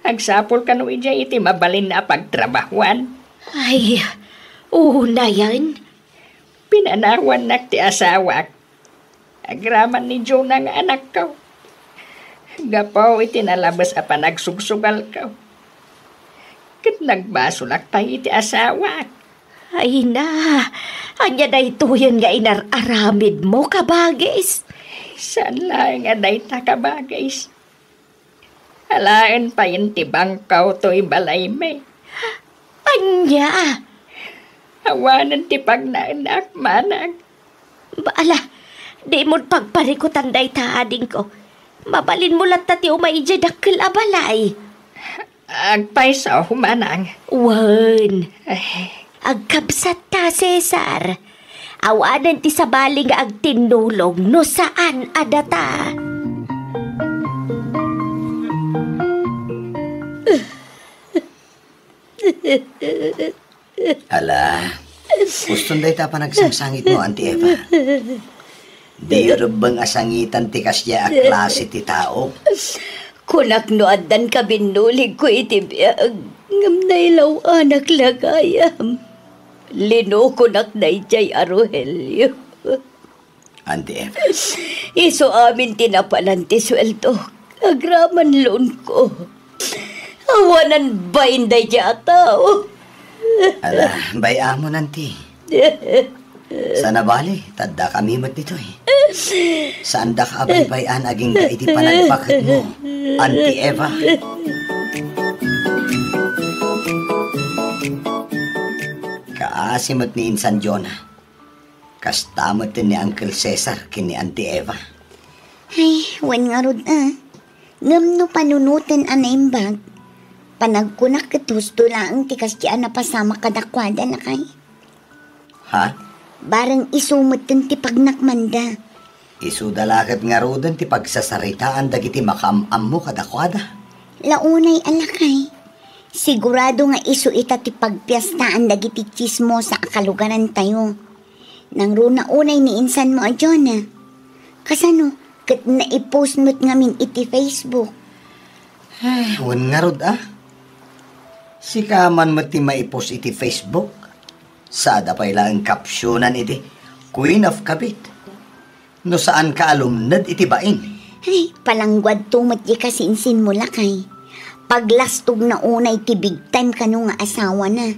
Agsapol ka no ija iti mabalin na pagtrabahuan. Ay, una yan. Pinanawan nak ti asawak. Agraman ni Jonah nga anak kaw. Gapaw iti nalabas a panagsugsugal kaw. Kat nagbasulak pa iti asawak. Ay na, anya na ito yan nga inararamid mo, kabagis. Saan lang nga day ta kabagis? Alaan pa yun ti bangkaw to'y balay me. Anya? Awanan ti pagnaanak, manang. Baala, di mo't pagparikutan day taading ko. Mabalin mo lang tati umaidya dakil abalay. Agpaisaw, manang. Wan. Agkabsat ta, Cesar. Awanan ti sabaling agtinulong no saan adata. Ala, gustong day ta pa nagsangsangit mo, Auntie Eva. Di bang asangitan ti kasya a klase ti tao? Kunak no adan ka binulig ko iti biyag. Ngam na ilaw anak lagayam. Lino kunak na ijay Rogelio. Auntie Eva. Iso amin tinapalan ti sweldo. Agraman loan ko. Awanan ba inday yata? Ala, bayaan mo nanti. Sana bali, tadda kami mat dito eh. Saan da ka abay-bayan aging ka iti panagpakit mo, Auntie Eva? Kaasimot ni Insan Jonah. Kastamot din ni Uncle Cesar kini Auntie Eva. Ay, wan nga rod Ngam no panunutan anaimbag. Panagkunak kitusto lang tikas diyan na pasama kadakwada na kay. Ha? Barang isumot din ti pagnakmanda. Isudalakat nga rodan ti pagsasaritaan dagiti makaamam mo kadakwada. Launay alakay. Sigurado nga isu ita ti pagpiyastaan dagiti chismo sa akalugaran tayo. Nang runa unay ni insan mo a Jonah. Kasano, kat naipost mo't ngamin iti Facebook. Ay, wan nga rod Si kaman mo ti maipost iti Facebook. Sada pa ilang kapsyonan iti Queen of Kabit. No saan ka alumnad iti bain? Ay, palangguad tumat di kasinsin mo lakay. Paglastog na unay ti big time kanu nga asawa na.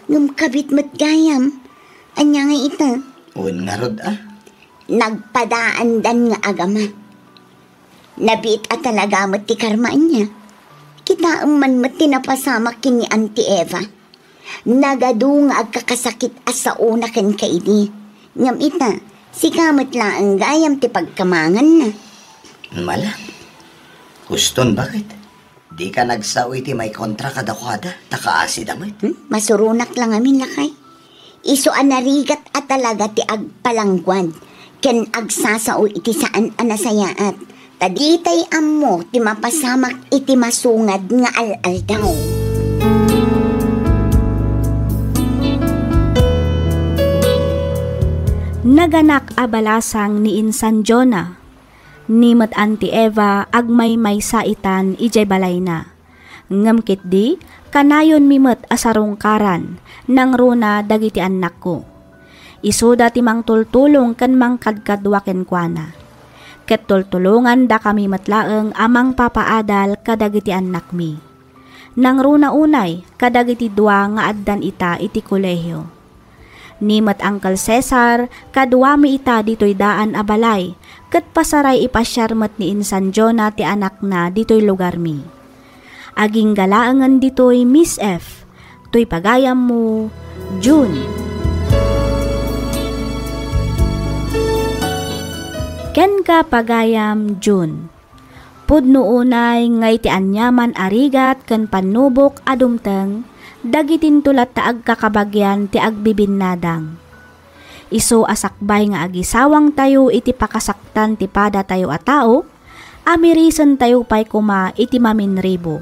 Ngum kabit mo't gayam. Anya nga ita? Wan nga rod Nagpadaan dan nga agama. Nabiit at talaga mo't ti karmaan niya. Kita man mo't tinapasamak kini Auntie Eva. Nagadu nga agkakasakit as sa una ken kaidi. Ngam ita, si kamot lang ang gayam ti pagkamangan na. Mala. Guston bakit? Di ka nagsawi ti may kontra kadakwada, takaasi damit. Masurunak lang amin lakay. Iso anarigat at talaga ti agpalangguan. Ken agsasao iti saan anasayaat. Taditay ammo ti mapasamak iti masungad nga al-al daw. Naganak abalasang ni Insan Jonah. Nimot Auntie Eva agmay saitan ijay balay na. Ngamkit di, kanayon mimot asarungkaran, nang runa dagiti anak ko. Isuda ti mang tultulong kan mang kadkadwaken kuana. Ket tultulungan da kami matlaeng amang papaadal kadagiti anak mi. Nang runa unay, kadagiti dua nga addan ita iti kolehyo. Nimot Uncle Cesar, kadwa mi ita dito'y daan abalay, ket pasaray ipasyarmat ni Insan Jonah ti anak na dito'y lugar mi. Aging galaangan dito'y Miss F, to'y pagayam mo, June. Ken ka pagayam June. Pudno unay ngay ti anyaman arigat ken panubok adumteng, dagitin tulat ta agkakabagyan ti agbibinnadang. Iso asakbay nga agisawang tayo iti pakasaktan ti pada tayo a tao, amirisen tayo pay kuma iti maminribo.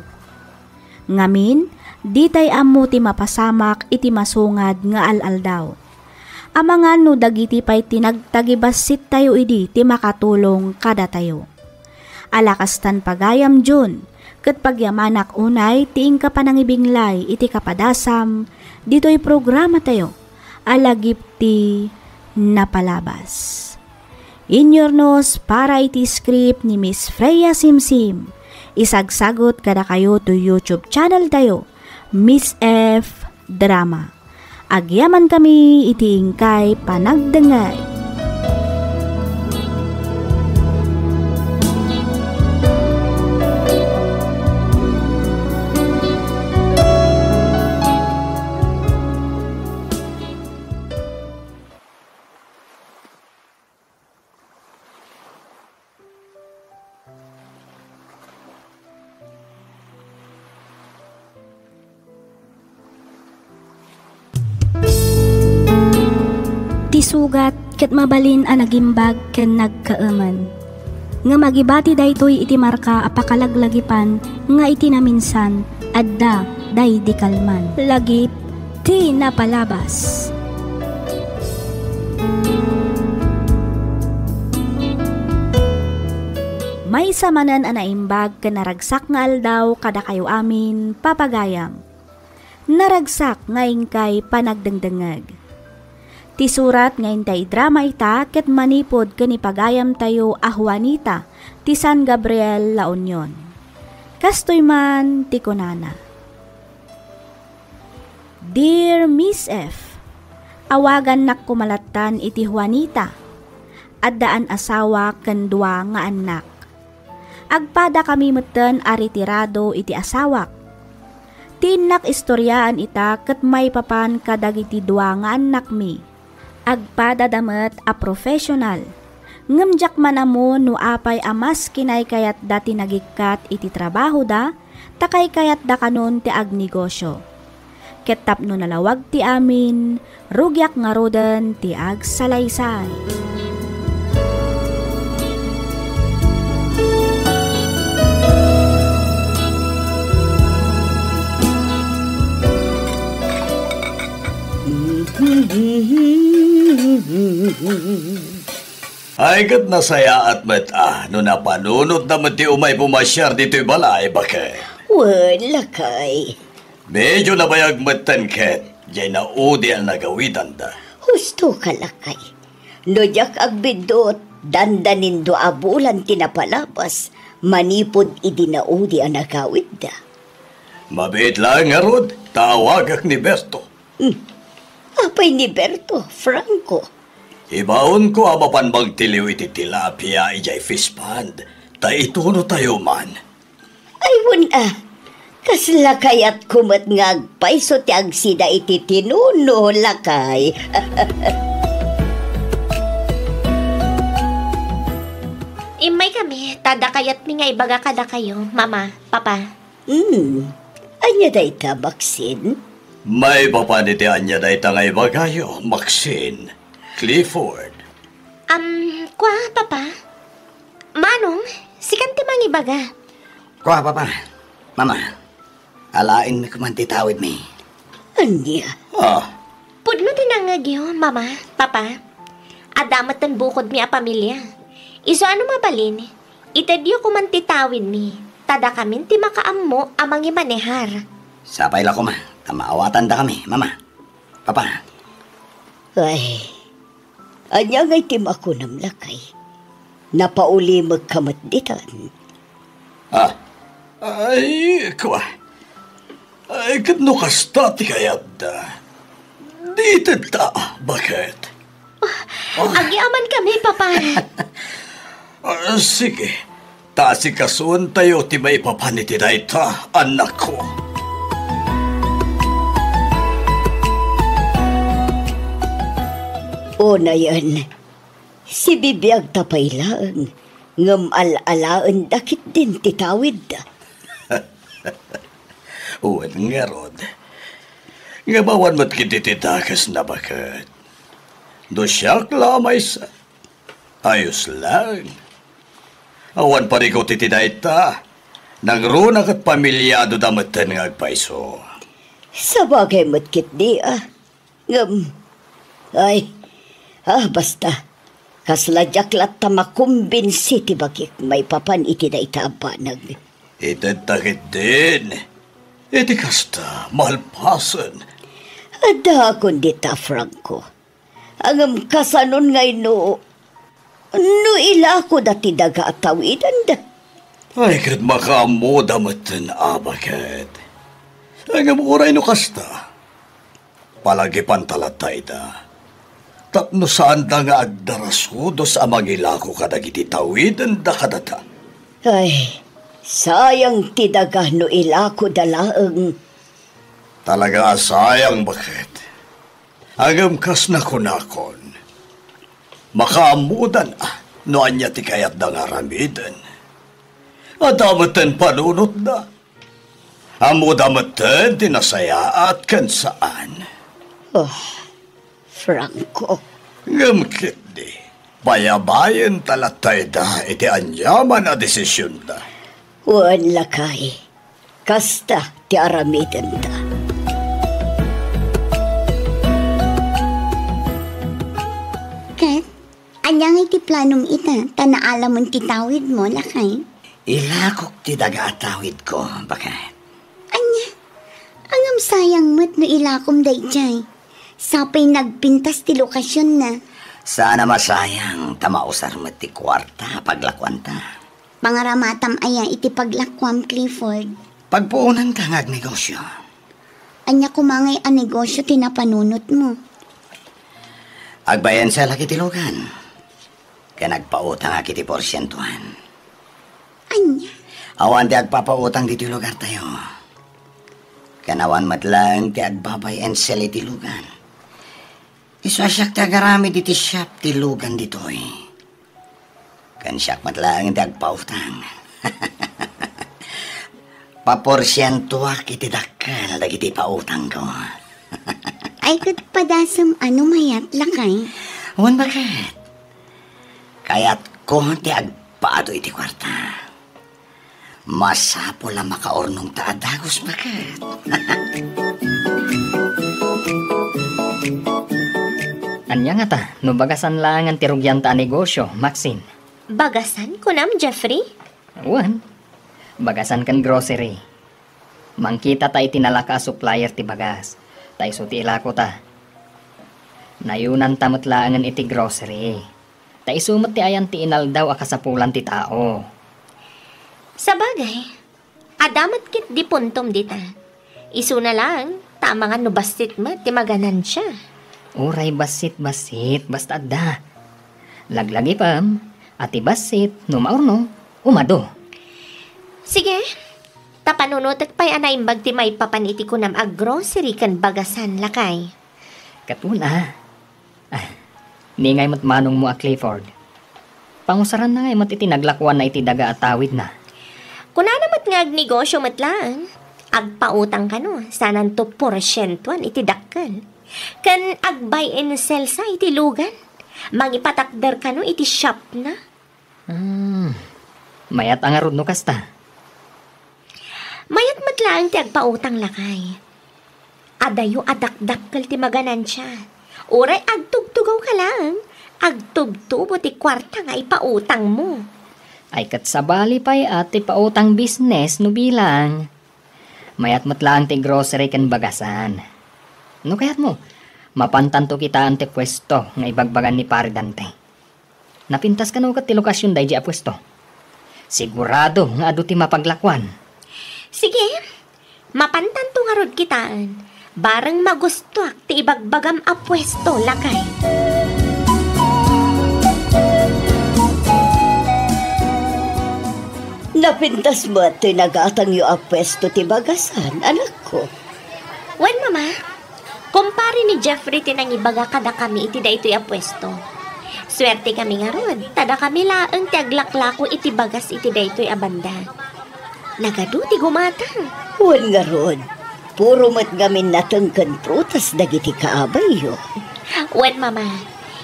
Ngamin, di tay ammo ti mapasamak iti masungad nga al-al daw. Amangan no dagiti pay tinagtagibasit tayo idi ti makatulong kada tayo. Alakastan pagayam June, ket pagyamanak unay tiing ka panangibinglay iti kapadasam, dito'y programa tayo, alagip ti napalabas. Inyornos para iti script ni Miss Freya Simsim. Isagsagot kada kayo to YouTube channel tayo, Miss F Drama. Agyaman kami iti ingkay panagdengay. Sugat ket mabalin a nagimbag ken nagkaaman. Nga magibati daytoy iti marka apakalaglagipan nga iti naminsan adda day di kalman. Lagip ti napalabas. May samanan a naimbag ken naragsak nga aldaw kada kayo amin papagayam. Naragsak nga ingkay panagdengdengag. Ti surat nga intay drama ita ket manipod ken ipagayam tayo a Juanita ti San Gabriel La Union. Kastoy man ti kunana. Dear Miss F, awagan nak kumalatan iti Juanita, at daan asawa ken dua nga anak. Agpada kami meten a retirado iti asawak. Tinak istoryaan ita ket may papan kadagiti dua nga anak mi. Agpada damet a professional. Ngemjak manamo no apay amas kinay kayat dati nagikat iti trabaho da, takay kayat da kanon ti agnegosyo. Ket tapno nalawag ti amin, rugyak nga roden ti agsalaysay. Ay kat nasaya at mata, no napanunot naman ti umay pumasyar dito'y balay, bakit? Wala kay. Medyo nabayag matan ket, jay na udi ang nagawitan da. Husto ka lakay. No jak agbidot, dandanin do abulan tinapalabas, manipod idinaudi ang nagawid da. Mabit lang nga rod, tawagak ni Berto. Apay ni Berto, Franco. Ibaon ko amapan magtiliw iti tilapia ijay fish pond, ta ituno tayo man. Ay wala, kasla kayat kumat nga agpaiso ti agsida iti tinuno lakay. Imay kami, tada kayat mi nga ibaga kada kayo, mama, papa. Anya day ta, Maxine? May papanitian niya na itangay bagayo, Maxine, Clifford. Kwa, papa? Manong, sikan ti mang ibaga. Kuha, papa. Mama, alain na kumantitawid mi. Anya? Pudno tinangag yun, mama, papa. Adamat ng bukod mi a pamilya. Iso ano mabalin? Itadyo kumantitawid mi. Tada kamin ti makaammo amang imanehar. Sapay la ko, ma. Tamaawatan da kami, mama. Papa. Ay, anya ngay tim ako nam lakay. Napauli magkamatditan. Ay, kwa. Ay, kadno kasta ti kayat da. Di ta, bakit? Agyaman kami, papa. Sige, tasi kasuon tayo ti may papaniti na ita, anak ko. O na yan, si bibiyag tapay lang, ngam al-alaan dakit din titawid da. Uwan nga rod, nga bawan mo't kitititakas na bakit? Do siyak lamay sa, ayos lang. Awan pa rin ko titinay ta, nang runak at pamilyado damatan nga agpaiso. Sa bagay mo't kit di ngam, basta, kasladyak ta makumbinsi ti bagik may papan iti na itaabanag. Itantakit din. Iti kasta, malpasan. Ada kundi ta, Franco. Angam kasanon ngay no ila ko dati daga atawidan da. Ay, kat makaamu damatan abakat. Angam uray no kasta. Palagi pantalatay da. Tapno saan da nga agdarasudo sa amangilako kadagiti tawidan da kadata. Ay, sayang ti daga no ila ko dalaang. Talaga sayang bakit? Agam kas na kunakon. Makaamudan no anya ti kayat da nga ramidan. Adamatan panunot da. Amudamatan tinasayaat kan saan. Franco. Ngamkit di. Bayabayan talatay da iti anyaman a desisyon da. Wan lakay. Kasta ti aramidan da. Kat, anyang iti planong ita, tanaala mong titawid mo, lakay. Ilakok ti daga atawid ko, bakit? Anya, angam sayang mo't no ilakom dayjay. Sapay nagpintas ti lokasyon na. Sana masayang tamausar mo ti kwarta paglakwanta. Pangaramatam aya iti paglakwam, Clifford. Pagpuunan ka nga negosyo. Anya kumangay ang negosyo tinapanunot mo. Agbayan sa laki tilugan. Kaya nagpautang akiti porsyentuhan. Anya? Awan ti agpapautang dito lugar tayo. Kanawan matlang ti agbabay and sell iti lugan. Isasyak ti agarami diti shop ti lugan ditoy. Kan siyak matlang ti agpautang. Paporsyentuak iti dakkel dagiti pautang ko. Ay kat padasam ano mayat lakay. Awan bakit? Kaya't ko ti agpaado iti kwarta. Masapo lang makaornong taadagos bakit? Anya nga ta, no bagasan lang ang tirugyan ta negosyo, Maxine. Bagasan ko nam, Jeffrey? Wan, bagasan kan grocery. Mangkita ta itinalaka supplier ti bagas. Ta iso ti ilako ta. Nayunan tamot laangan iti grocery. Ta isumot ti ayan ti inaldaw akasapulan ti tao. Sa bagay, adamat kit di puntom dita. Isu na lang, tama nga no basit ma, ti maganan siya. Uray basit, basta da. Laglagi pam, ati basit, no maurno, umado. Sige, tapanunutek pa'y anaimbag ti may papaniti ko nam ag-grocery kan bagasan lakay. Katuna. Ningay mat manong mo a Clifford. Pangusaran na ngay mat iti naglakwan na iti daga at tawid na. Kuna namat nga agnegosyo matlang, agpautang ka no, sanan to porsyentuan iti dakkel. Kan agbuy and sell sa iti lugan, mangipatakder ka no iti shop na. Mayat ang arod no kasta. Mayat matlang ti agpautang lakay. Adayo adakdakkel ti maganan siya. Uray agtugtugaw ka lang, agtugtubo ti kwarta nga ipautang mo. Ay kat sabali pa'y ati pautang business no bilang. Mayat matlaan ti grocery kan bagasan. No kayat mo, mapantanto kita ante pwesto nga ibagbagan ni pare Dante. Napintas ka no kat ti lokasyon day di a pwesto. Sigurado nga adu ti mapaglakwan. Sige, mapantanto nga rod kitaan. Barang magustuak ti ibagbagam a pwesto lakay. Napintas mo at nagatang yu a pwesto ti bagasan, anak ko. Wen, mama, kumpare ni Jeffrey tinangibaga kada kami iti da ito a pwesto. Swerte kami nga rod, tada kami laang ti aglaklako iti bagas iti da ito a banda. Nagadu ti gumata. Wan nga rod, puro mat gamin natangkan prutas dagiti kaabay yu. Wen, mama,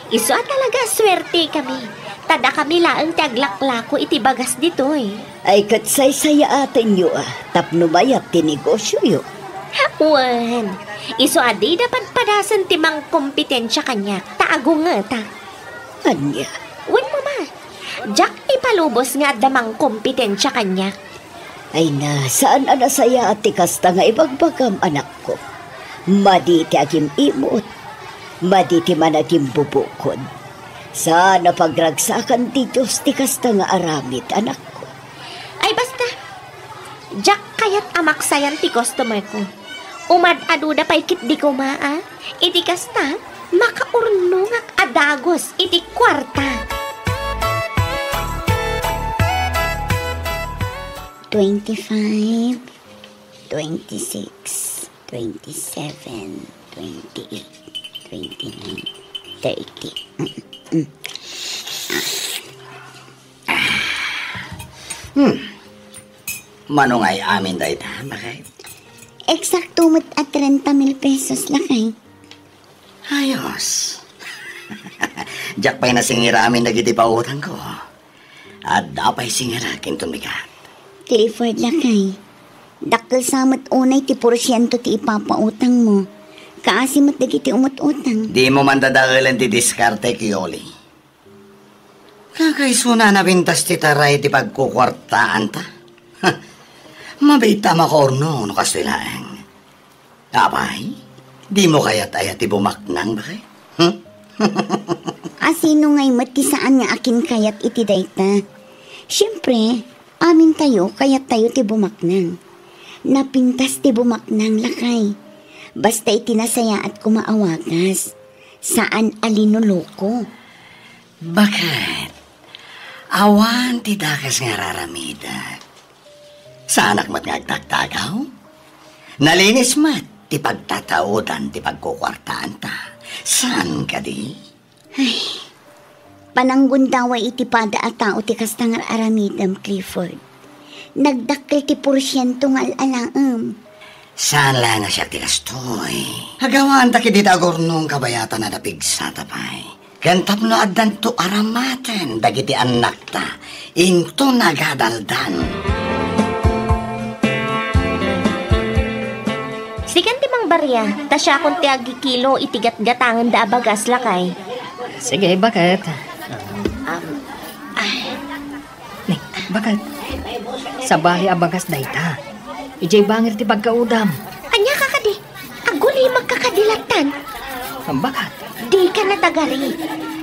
iso at talaga swerte kami. Tada kami laang ti aglaklako iti bagas ditoy. Ay katsaysaya atin yu tapno mayat ti negosyo yu. Wan, iso adi dapat padasan ti mang kompetensya kanya, taago nga ta. Anya? Wan, mama, Jack ipalubos nga damang kompetensya kanya. Ay na, saan anasaya at ti kasta nga ibagbagam anak ko? Madi ti agim imot, madi ti managim bubukod. Sana pagragsakan ti Diyos ti kasta nga aramid, anak ko. Ay basta, Jack kayat amaksayan ti customer ko. Umad-aduda pa'y kit di ko maa. Iti kasta, makaurnungak adagos iti kwarta. 25, 26, 27, 28, 29, 30. Manong ay amin dahi ta, bakit? Eksakto mo't at 30,000 pesos lakay. Ayos. Jack pa'y nasingira amin nagiti pautang ko. At dapay singira kinton bigat. Clifford lakay. Dakkel samot unay ti porsyento ti ipapautang mo. Kaasimot dagiti umut-utang. Di mo man dadakalan ti diskarte kiyoli. Kakaisuna na bintas ti taray ti pagkukwartaan ta. Mabita makorno no kastilaang. Abay, di mo kaya't ayat ti bumaknang ba kay? Asino ngay mati saan nga akin kayat iti dayta. Siyempre, amin tayo kayat tayo ti bumaknang. Napintas ti bumaknang lakay. Basta itinasaya at kumaawagas. Saan alinoloko? Bakit? Awan ti dakas nga raramida. Saanak mat nga agtagtagaw? Nalinis mat ti pagtataudan ti pagkukwartaan ta. Saan ka di? Pananggundawa iti pada at tao ti kastangar aramidam, Clifford. Nagdakkel ti porsyento nga alalaam. Saan lang nga siya ti kastoy? Hagawaan ta kiti agornong kabayatan na napigsa tapay. Gantap no addan to aramaten dagiti anak ta. Into nagadaldan. Sikan ti mang barya, ta siya kung ti agikilo itigat-gatangan da abagas lakay. Sige, bakit? Ning, bakit? Sa bahay abagas dayta. Ijay bangir ti pagkaudam. Anya ka kadi? Agulay magkakadilatan. Bakit? Di ka natagari.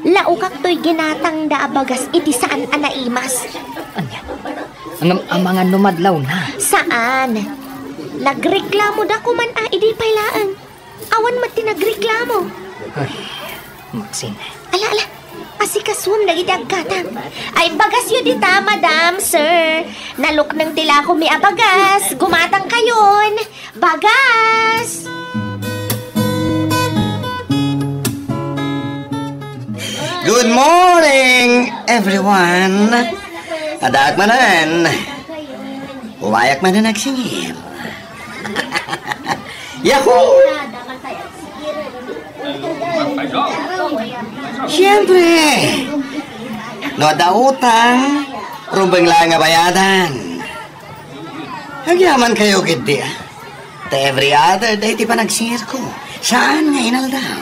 Laukak to'y ginatang da abagas iti saan anaimas. Anya? Ang mga numadlaw na. Saan? Nagreklamo da kuman idi pailaan. Awan mat tinagreklamo. Ay, Maxine. Ala. Asikaswam na gidagkatang. Ay, bagas yun dita, madam, sir. Nalok ng tila ko may abagas. Gumatang kayon. Bagas! Good morning, everyone. Adaak manan. Umayak man na nagsingil. Yahoo! Siyempre. No da utang, rumbang lang nga bayadan. Nagyaman kayo giti ah. Ta every other day ti pa nagsingir ko. Saan nga inaldaw?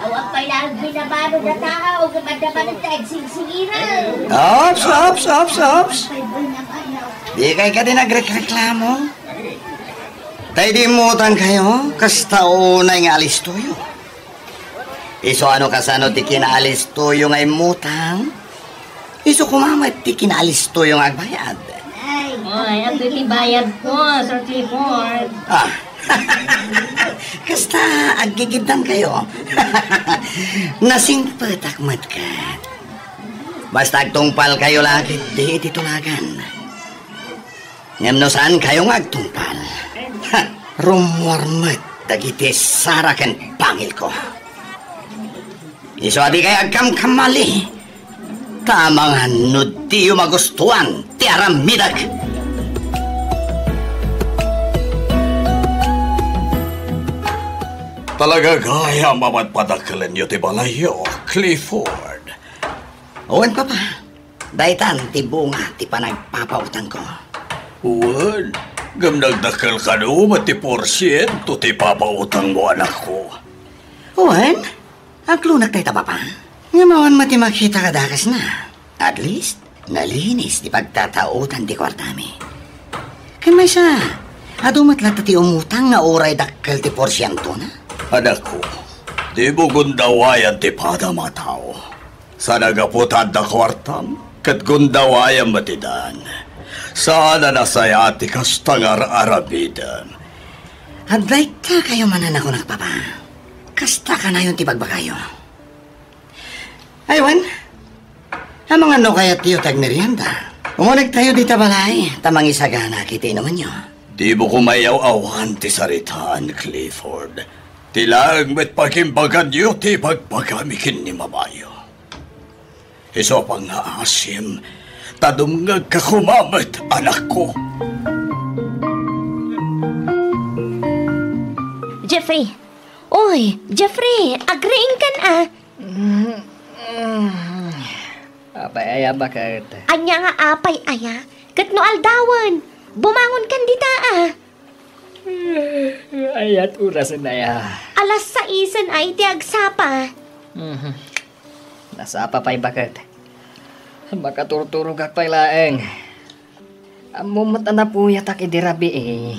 Awag pa lang binabaro na tao, gumadaman ng tagsinsingiran. Ops. Di kay ka din nagreklamo. Tay di mutan kayo, kastao na nga alis tuyo. Iso ano kasano ti kinaalis tuyo nga imutang? Iso kumamat ti kinaalis tuyo nga agbayad. Ay, ang bayad ko, Sir Clifford. Kasta agigidan kayo. Nasingpatak matkat. Basta agtungpal kayo lagi, di ititulagan. Ngam no saan kayo nga agtungpal? Rumwarmat dagiti saraken pangil ko. Iso adi kay agkam kamali. Tamang hanod tiyo magustuhan ti aramidag. Talaga gaya mamadpadakalan niyo ti balayo, Clifford. Owen papa, daytan ti bunga ti panagpapautang ko. Uwan, gamnagdakal ka naman ti porsyento ti papautang mo anak ko. Owen, aglunak tayo ta papa. Ngamawan mati makita ka dakas na. At least, nalinis ti pagtatautan ti kwartami. Kaya may siya, adumatlat ti umutang nga oray dakal ti porsyento na. Anak ko, di mo gundawayan ti padamataw. Sa nagaputad na kwartam, kat gundawayan matidan. Sana nasaya ti kastangar arabidan. At ka kayo manan ako nagpapa. Kasta ka na yun ti pagbakayo. Aywan, ang mga no kaya tiyo tagmerienda. Umunig tayo di tabalay, tamang isagana kiti naman nyo. Di mo kumayaw-awan ti saritaan, Clifford. Tilang met pagimbagan niyo ti pagpagamikin ni Mamayo. Iso pang naasim, tadumngag kakumamat, anak ko. Jeffrey! Oy, Jeffrey! Agreeing kan ah! Apay aya bakit? Anya nga apay aya? Kat no aldawan! Bumangon kan dita ah! Ayat oras na ya. Alas 6 ay ti agsapa. Nasapa pa'y bakit? Makaturturog ak pa'y laeng. Amumat na po yatak idirabi eh.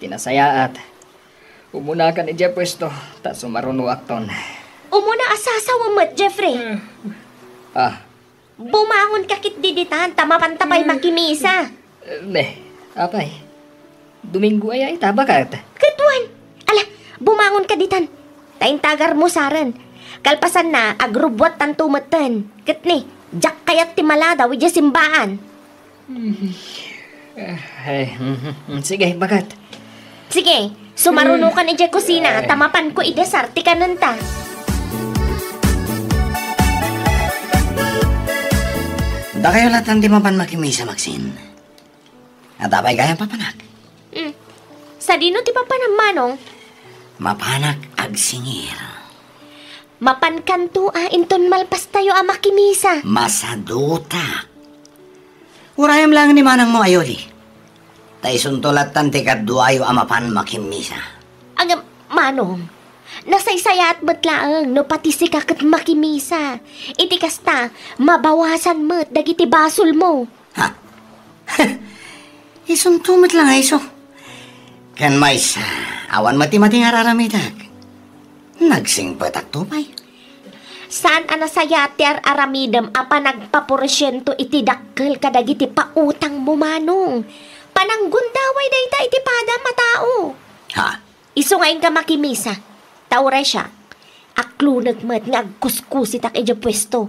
Tinasayaat. Umuna ka ni Jeff pwesto, ta sumarunuak ton. Umuna asasawa mo't, Jeffrey. Bumangon kakit diditan, tamapantapay makimisa. Ne, apay. Domingo ay ita, bakat? Katuan! Ala, bumangon ka ditan. Taintagar mo saran. Kalpasan na, agrubwat tan tumatan. Kat ni, jak kayat timalada, widya simbaan. Sige, bakat. Sige, sumaruno ka na dyan kusina, tamapan ko idesar, tikanan ta. Da kayo lahat ang di mapan makimisa, Maxine. At apay kayang papanak. Sa dino ti papanang manong, Mapanak ag singir. mapankanto inton malpas tayo makimisa. Masaduta. Urayam lang ni manang mo ayodi. Tay suntulat tan tikat duayo amapan makimisa. Ang manong, nasaysayat betlaang no pati si kakat makimisa. Iti kasta, mabawasan mo't dagiti basol mo. Ha? Isuntumit lang ay so. Kan may sa awan mati-mati nga raramidag. Nagsing patak tupay. Saan anasayati aramidam apa nagpaporsyento iti dakkel kadagiti pautang mo manong. Pananggundaway dayta iti pada matao. Ha? Iso ngayon ka makimisa. Tauray siya. Aklunag mat nga agkuskusit ak ija pwesto.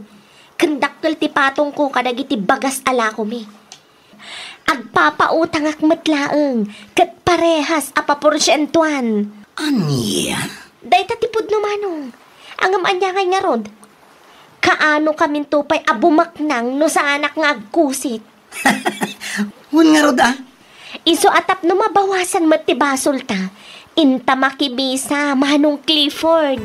Kendakkel ti patong ko kadagiti bagas ala ko mi. Agpapautang ak matlaeng. Kat parehas apaporsyentuan. Aniya? Dayta tipod no manong. Angam anya ngay nga rod. Kaano kamin tupay abumaknang no sa anak nga agkusit. Hun nga rod Iso atap no mabawasan mat ti basol ta. Inta makibisa manong Clifford.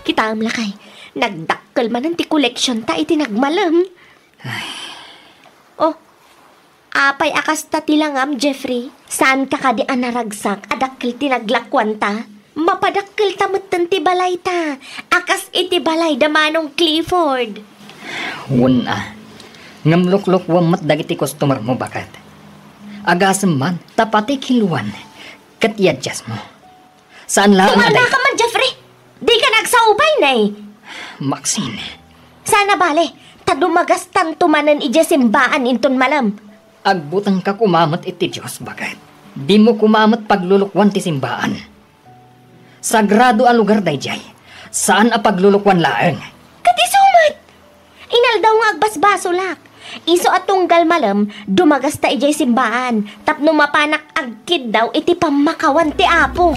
Kita am lakay. Nagdakkel man ti collection ta iti nagmalam. Oh, apay akas ta tilangam, Jeffrey. Saan ka kadi anaragsak adakkel ti naglakwan ta? Mapadakkel ta metten ti balay ta. Akas iti balay da manong Clifford. Wala. Ngamlok-lok wamat dagiti customer mo bakat. Agasem man, tapati kiluan. Kat i-adjust mo. Saan lang Tumanda ka man, Jeffrey. Di ka nagsaupay na eh. Maxine. Sana bale, tadumagas tanto manan ija simbaan inton malam. Agbutang ka kumamat iti Diyos bakat. Di mo kumamat paglulukwan ti simbaan. Sagrado ang lugar dayjay. Saan a paglulukwan laeng? Katisumat! Inal daw nga agbasbasolak. Iso at tunggal malam, dumagas ta ijay simbaan. Tapno mapanak agkid daw iti pamakawan ti apo.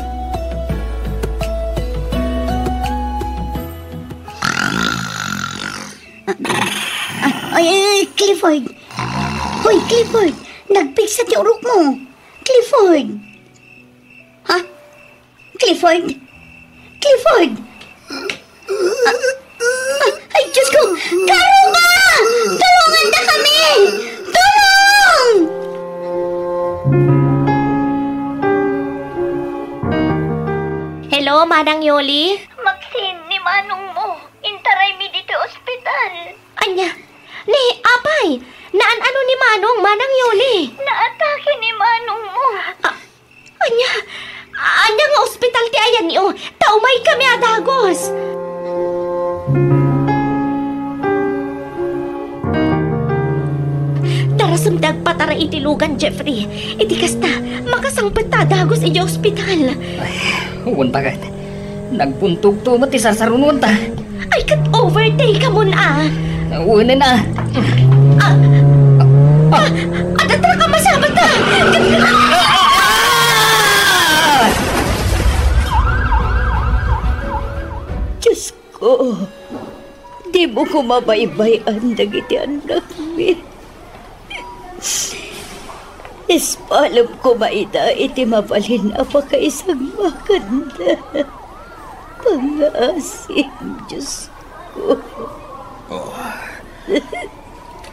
Ay, Clifford. Hoy, Clifford. Nagpiksa ti urok mo. Clifford. Ha? Clifford? Clifford? Ay, Diyos ko! Karo ba? Tulungan na kami! Tulong! Hello, Manang Yoli? Maxine, ni manong mo. Intaray mi dito ospital. Anya, ni apay, naan ano ni Manong, Manang Yoli? Naatake ni manong mo. Anya nga ospital ti ayan niyo, taumay kami adagos. Darasam patara iti lugan, Jeffrey. Iti kasta, makasangpet ta adagos iti ospital. Ay, huwag bagat. Nagpuntog to mati sasarunuan ta. Ay, kat overtake ka mo na. Uwin na. Adatra ka masabat na. Diyos ko, di mo ko mabaybayan dagiti anak mi. Ispalam ko maida iti mabalin apakaisang maganda. Pangasim, Diyos ko.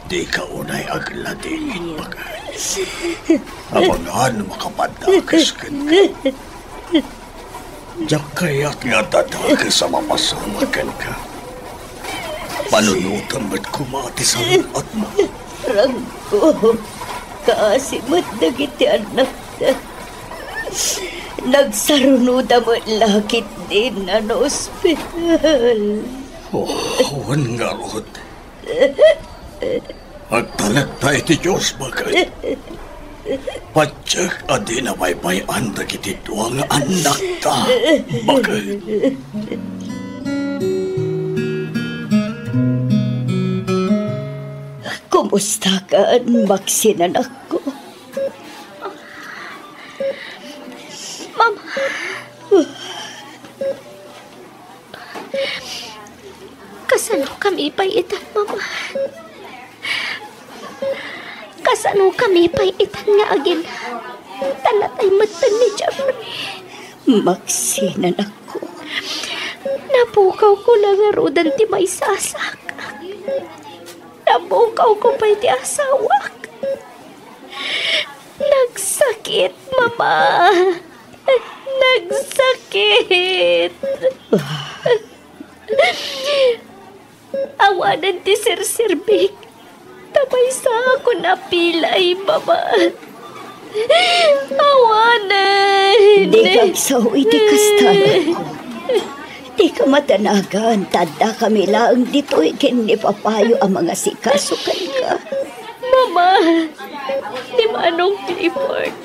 Di ka unay agladingin bagat. Abangan makapadakas ka na. Diyak kayak nga dadakas sa mapasamakan ka. Panunutan ba't kumati sa at mo? Rangko, kaasimat dagiti anak na. Nagsarunuda mo lakit din na ospital. Wan nga rod. Agtalag tayo ti Diyos bagay. Patsak adi na baybayan da kiti tuwang anak ta bagay. Kumusta ka, Maxine, anak ko? Mama. Kasano kami paitan, Mama? Kasano kami paitan nga agin? Talatay matan ni Jeffrey. Maxine, anak ko. Napukaw ko lang nga rodan ti may sasak. Napukaw ko pa'y ti asawak. Nagsakit, Mama. Nagsakit. Awanan ti Sir-Sir-Big. Tabay sa ako napilay, Mama. Awanan. Di kagsaw iti kastanan ko. Di ka matanagan. Tada kami lang dito ikin ni Papayo ang mga sikasukan ka. Mama, di manong Clifford.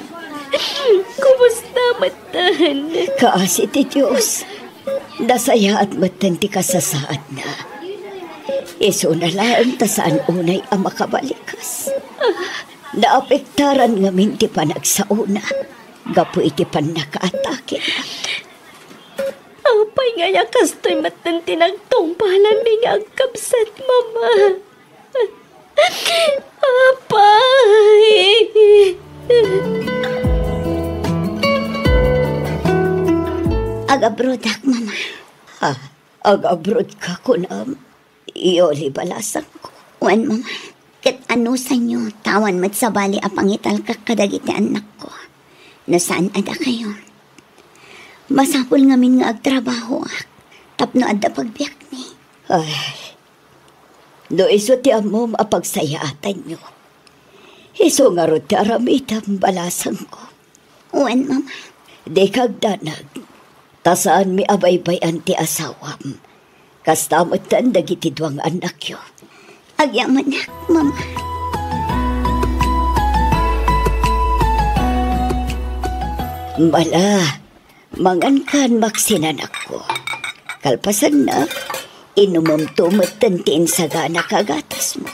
Kumusta matan? Kaasi ti Diyos. Nasaya at matan ti kasasaad na. Iso na lang ta saan unay ang makabalikas. Naapektaran ngamin ti panagsauna. Gapo iti pan nakaatake na. Apay nga yakastoy matan tinagtungpalan mi nga agkabsat, Mama. Apay. Agabrodak, Mama. Agabrod ka ko na ioli balasan ko. Wan, Mama. Kat ano sa inyo, tawan mat sa bali apangital kakadagiti anak ko. Nasaan ada kayo? Masapul ngamin nga agtrabaho ak. Tapno adda pagbiyak ni. Ay, do iso ti amom apagsayaatan nyo. Iso nga ro ti aramitam balasan ko. Wan, Mama. Di kagdanag. Tasaan mi abaybayan ti asawam. Kastamot tan dagiti duwang anak yo. Agyaman na, Mama. Mala, mangankan maksinanak ko. Kalpasan na, inumom tumatan ti insagana kagatas mo.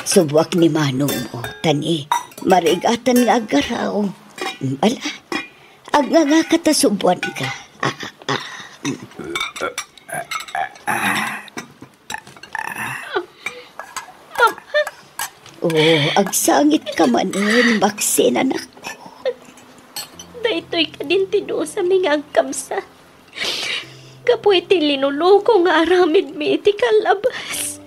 Subwak ni manong mo, tani, marigatan nga agaraw. Mala, nga katasubuan ka. Agsangit ka manin, Maxine, anak ko. Daytoy ka din tinuo sa mga agkamsa. Kapoy ti linuloko nga aramid mi iti kalabas.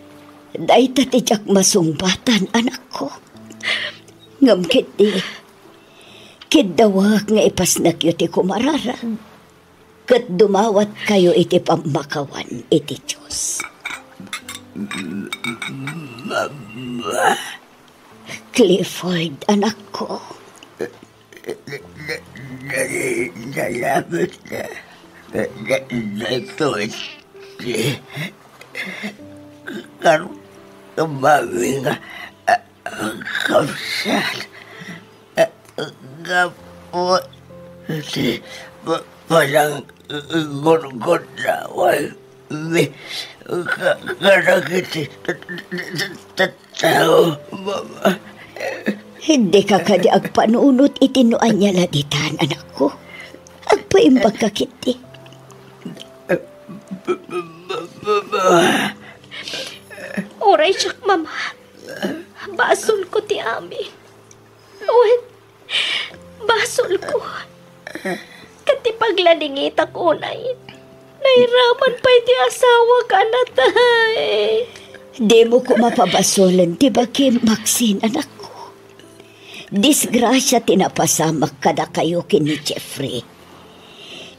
Dayta ti jak masungbatan, anak ko. Ngam kiti, kidawak nga ipasnak yu ti kumarara. Kat dumawat kayo iti pamakawan iti Diyos. Clifford, anak ko. Salamat na. Natoy. Karoon tumawin nga ang kapsat. Gapo. Parang gurgot na. Karakiti. Tao, Mama. Hindi ka kadi agpanunot itinuan niya laditan, anak ko. Agpaimbag ka kiti. Oray siyak, Mama. Basol ko ti amin. Wen, basol ko. Kati pagladingit ako na nairaman pa iti asawa ka na tay. Di mo ko mapabasolan, di ba Kim, Maxine, anak ko? Disgrasya tinapasamak kada kayo kini Jeffrey.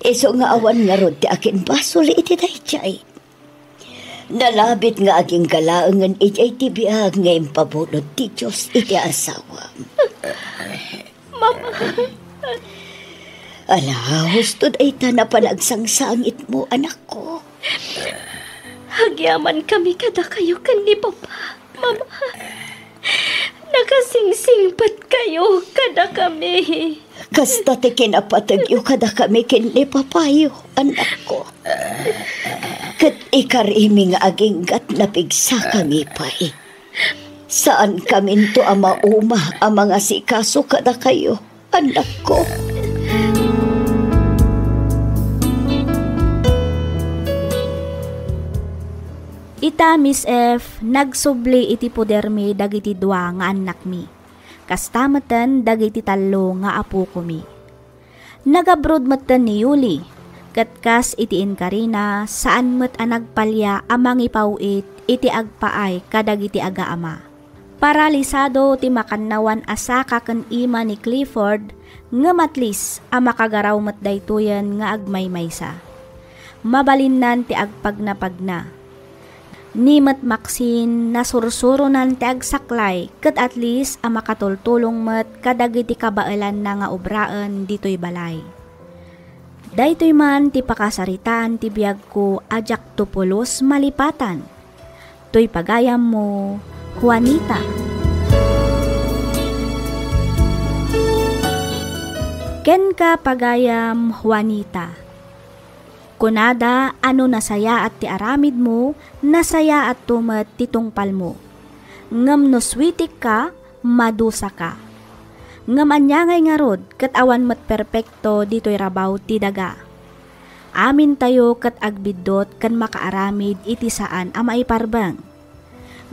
Iso nga awan nga rod ti akin basol iti dayjay. Nalabit nga aging galaangan iti tibiyag nga impabunod ti Diyos iti asawa. Mama. Ala, hustod ay na panagsangsangit mo, anak ko. Hagyaman kami kada kayo kan ni Papa. Mama, nakasingsingpat kayo kada kami. Kasta ti kinapatagyo kada kami kini papayo, anak ko. Kat ikarimi nga aginggat na pigsa kami pa eh. Saan kami to ama ang mga sikaso kada kayo, anak ko. Ita, Miss F, nagsubli iti puder mi dagiti dua nga anak mi. Kastamatan dagiti talo nga apo ko mi. Nagabrod matan ni Yuli, katkas iti Karina, saan met anagpalya amang ipauit iti agpaay kadagiti aga ama. Paralisado ti makannawan asaka ken ima ni Clifford nga matlis a makagaraw met daytoyen nga agmaymaysa. Mabalinnan ti agpagnapagna. Ni met Maxine nasursurunan ti agsaklay ket at least a makatultulong met kadagiti kabaelan na nga obraan ditoy balay. Daytoy man ti pakasaritaan ti biag ko ajak tupulos malipatan. Toy pagayam mo, Juanita. Ken ka pagayam, Juanita. Kunada ano nasaya at ti aramid mo, nasaya at tumet ti tungpal mo. Ngam no switik ka, madusa ka. Ngam anyangay nga rod, kat awan mat perpekto dito'y rabaw ti daga. Amin tayo kat agbidot kan makaaramid iti saan a maiparbang.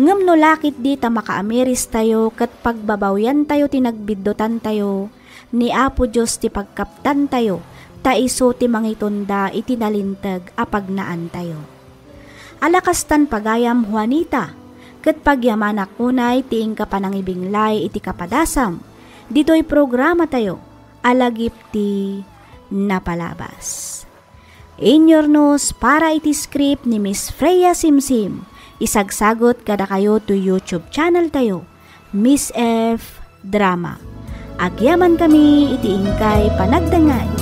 Ngam no lakit di ta makaamiris tayo kat pagbabawyan tayo tinagbidotan tayo, ni Apo Diyos ti pagkaptan tayo, ta iso ti mangitunda iti nalintag apagnaan tayo. Alakastan pagayam, Juanita, kat pagyamanak unay tiing ka panangibinglay iti kapadasam, dito'y programa tayo, alagip ti napalabas. Inyornos para iti script ni Miss Freya Simsim, isagsagot kada kayo to YouTube channel tayo, Miss F Drama. Agyaman kami iti ingkay panagdangay.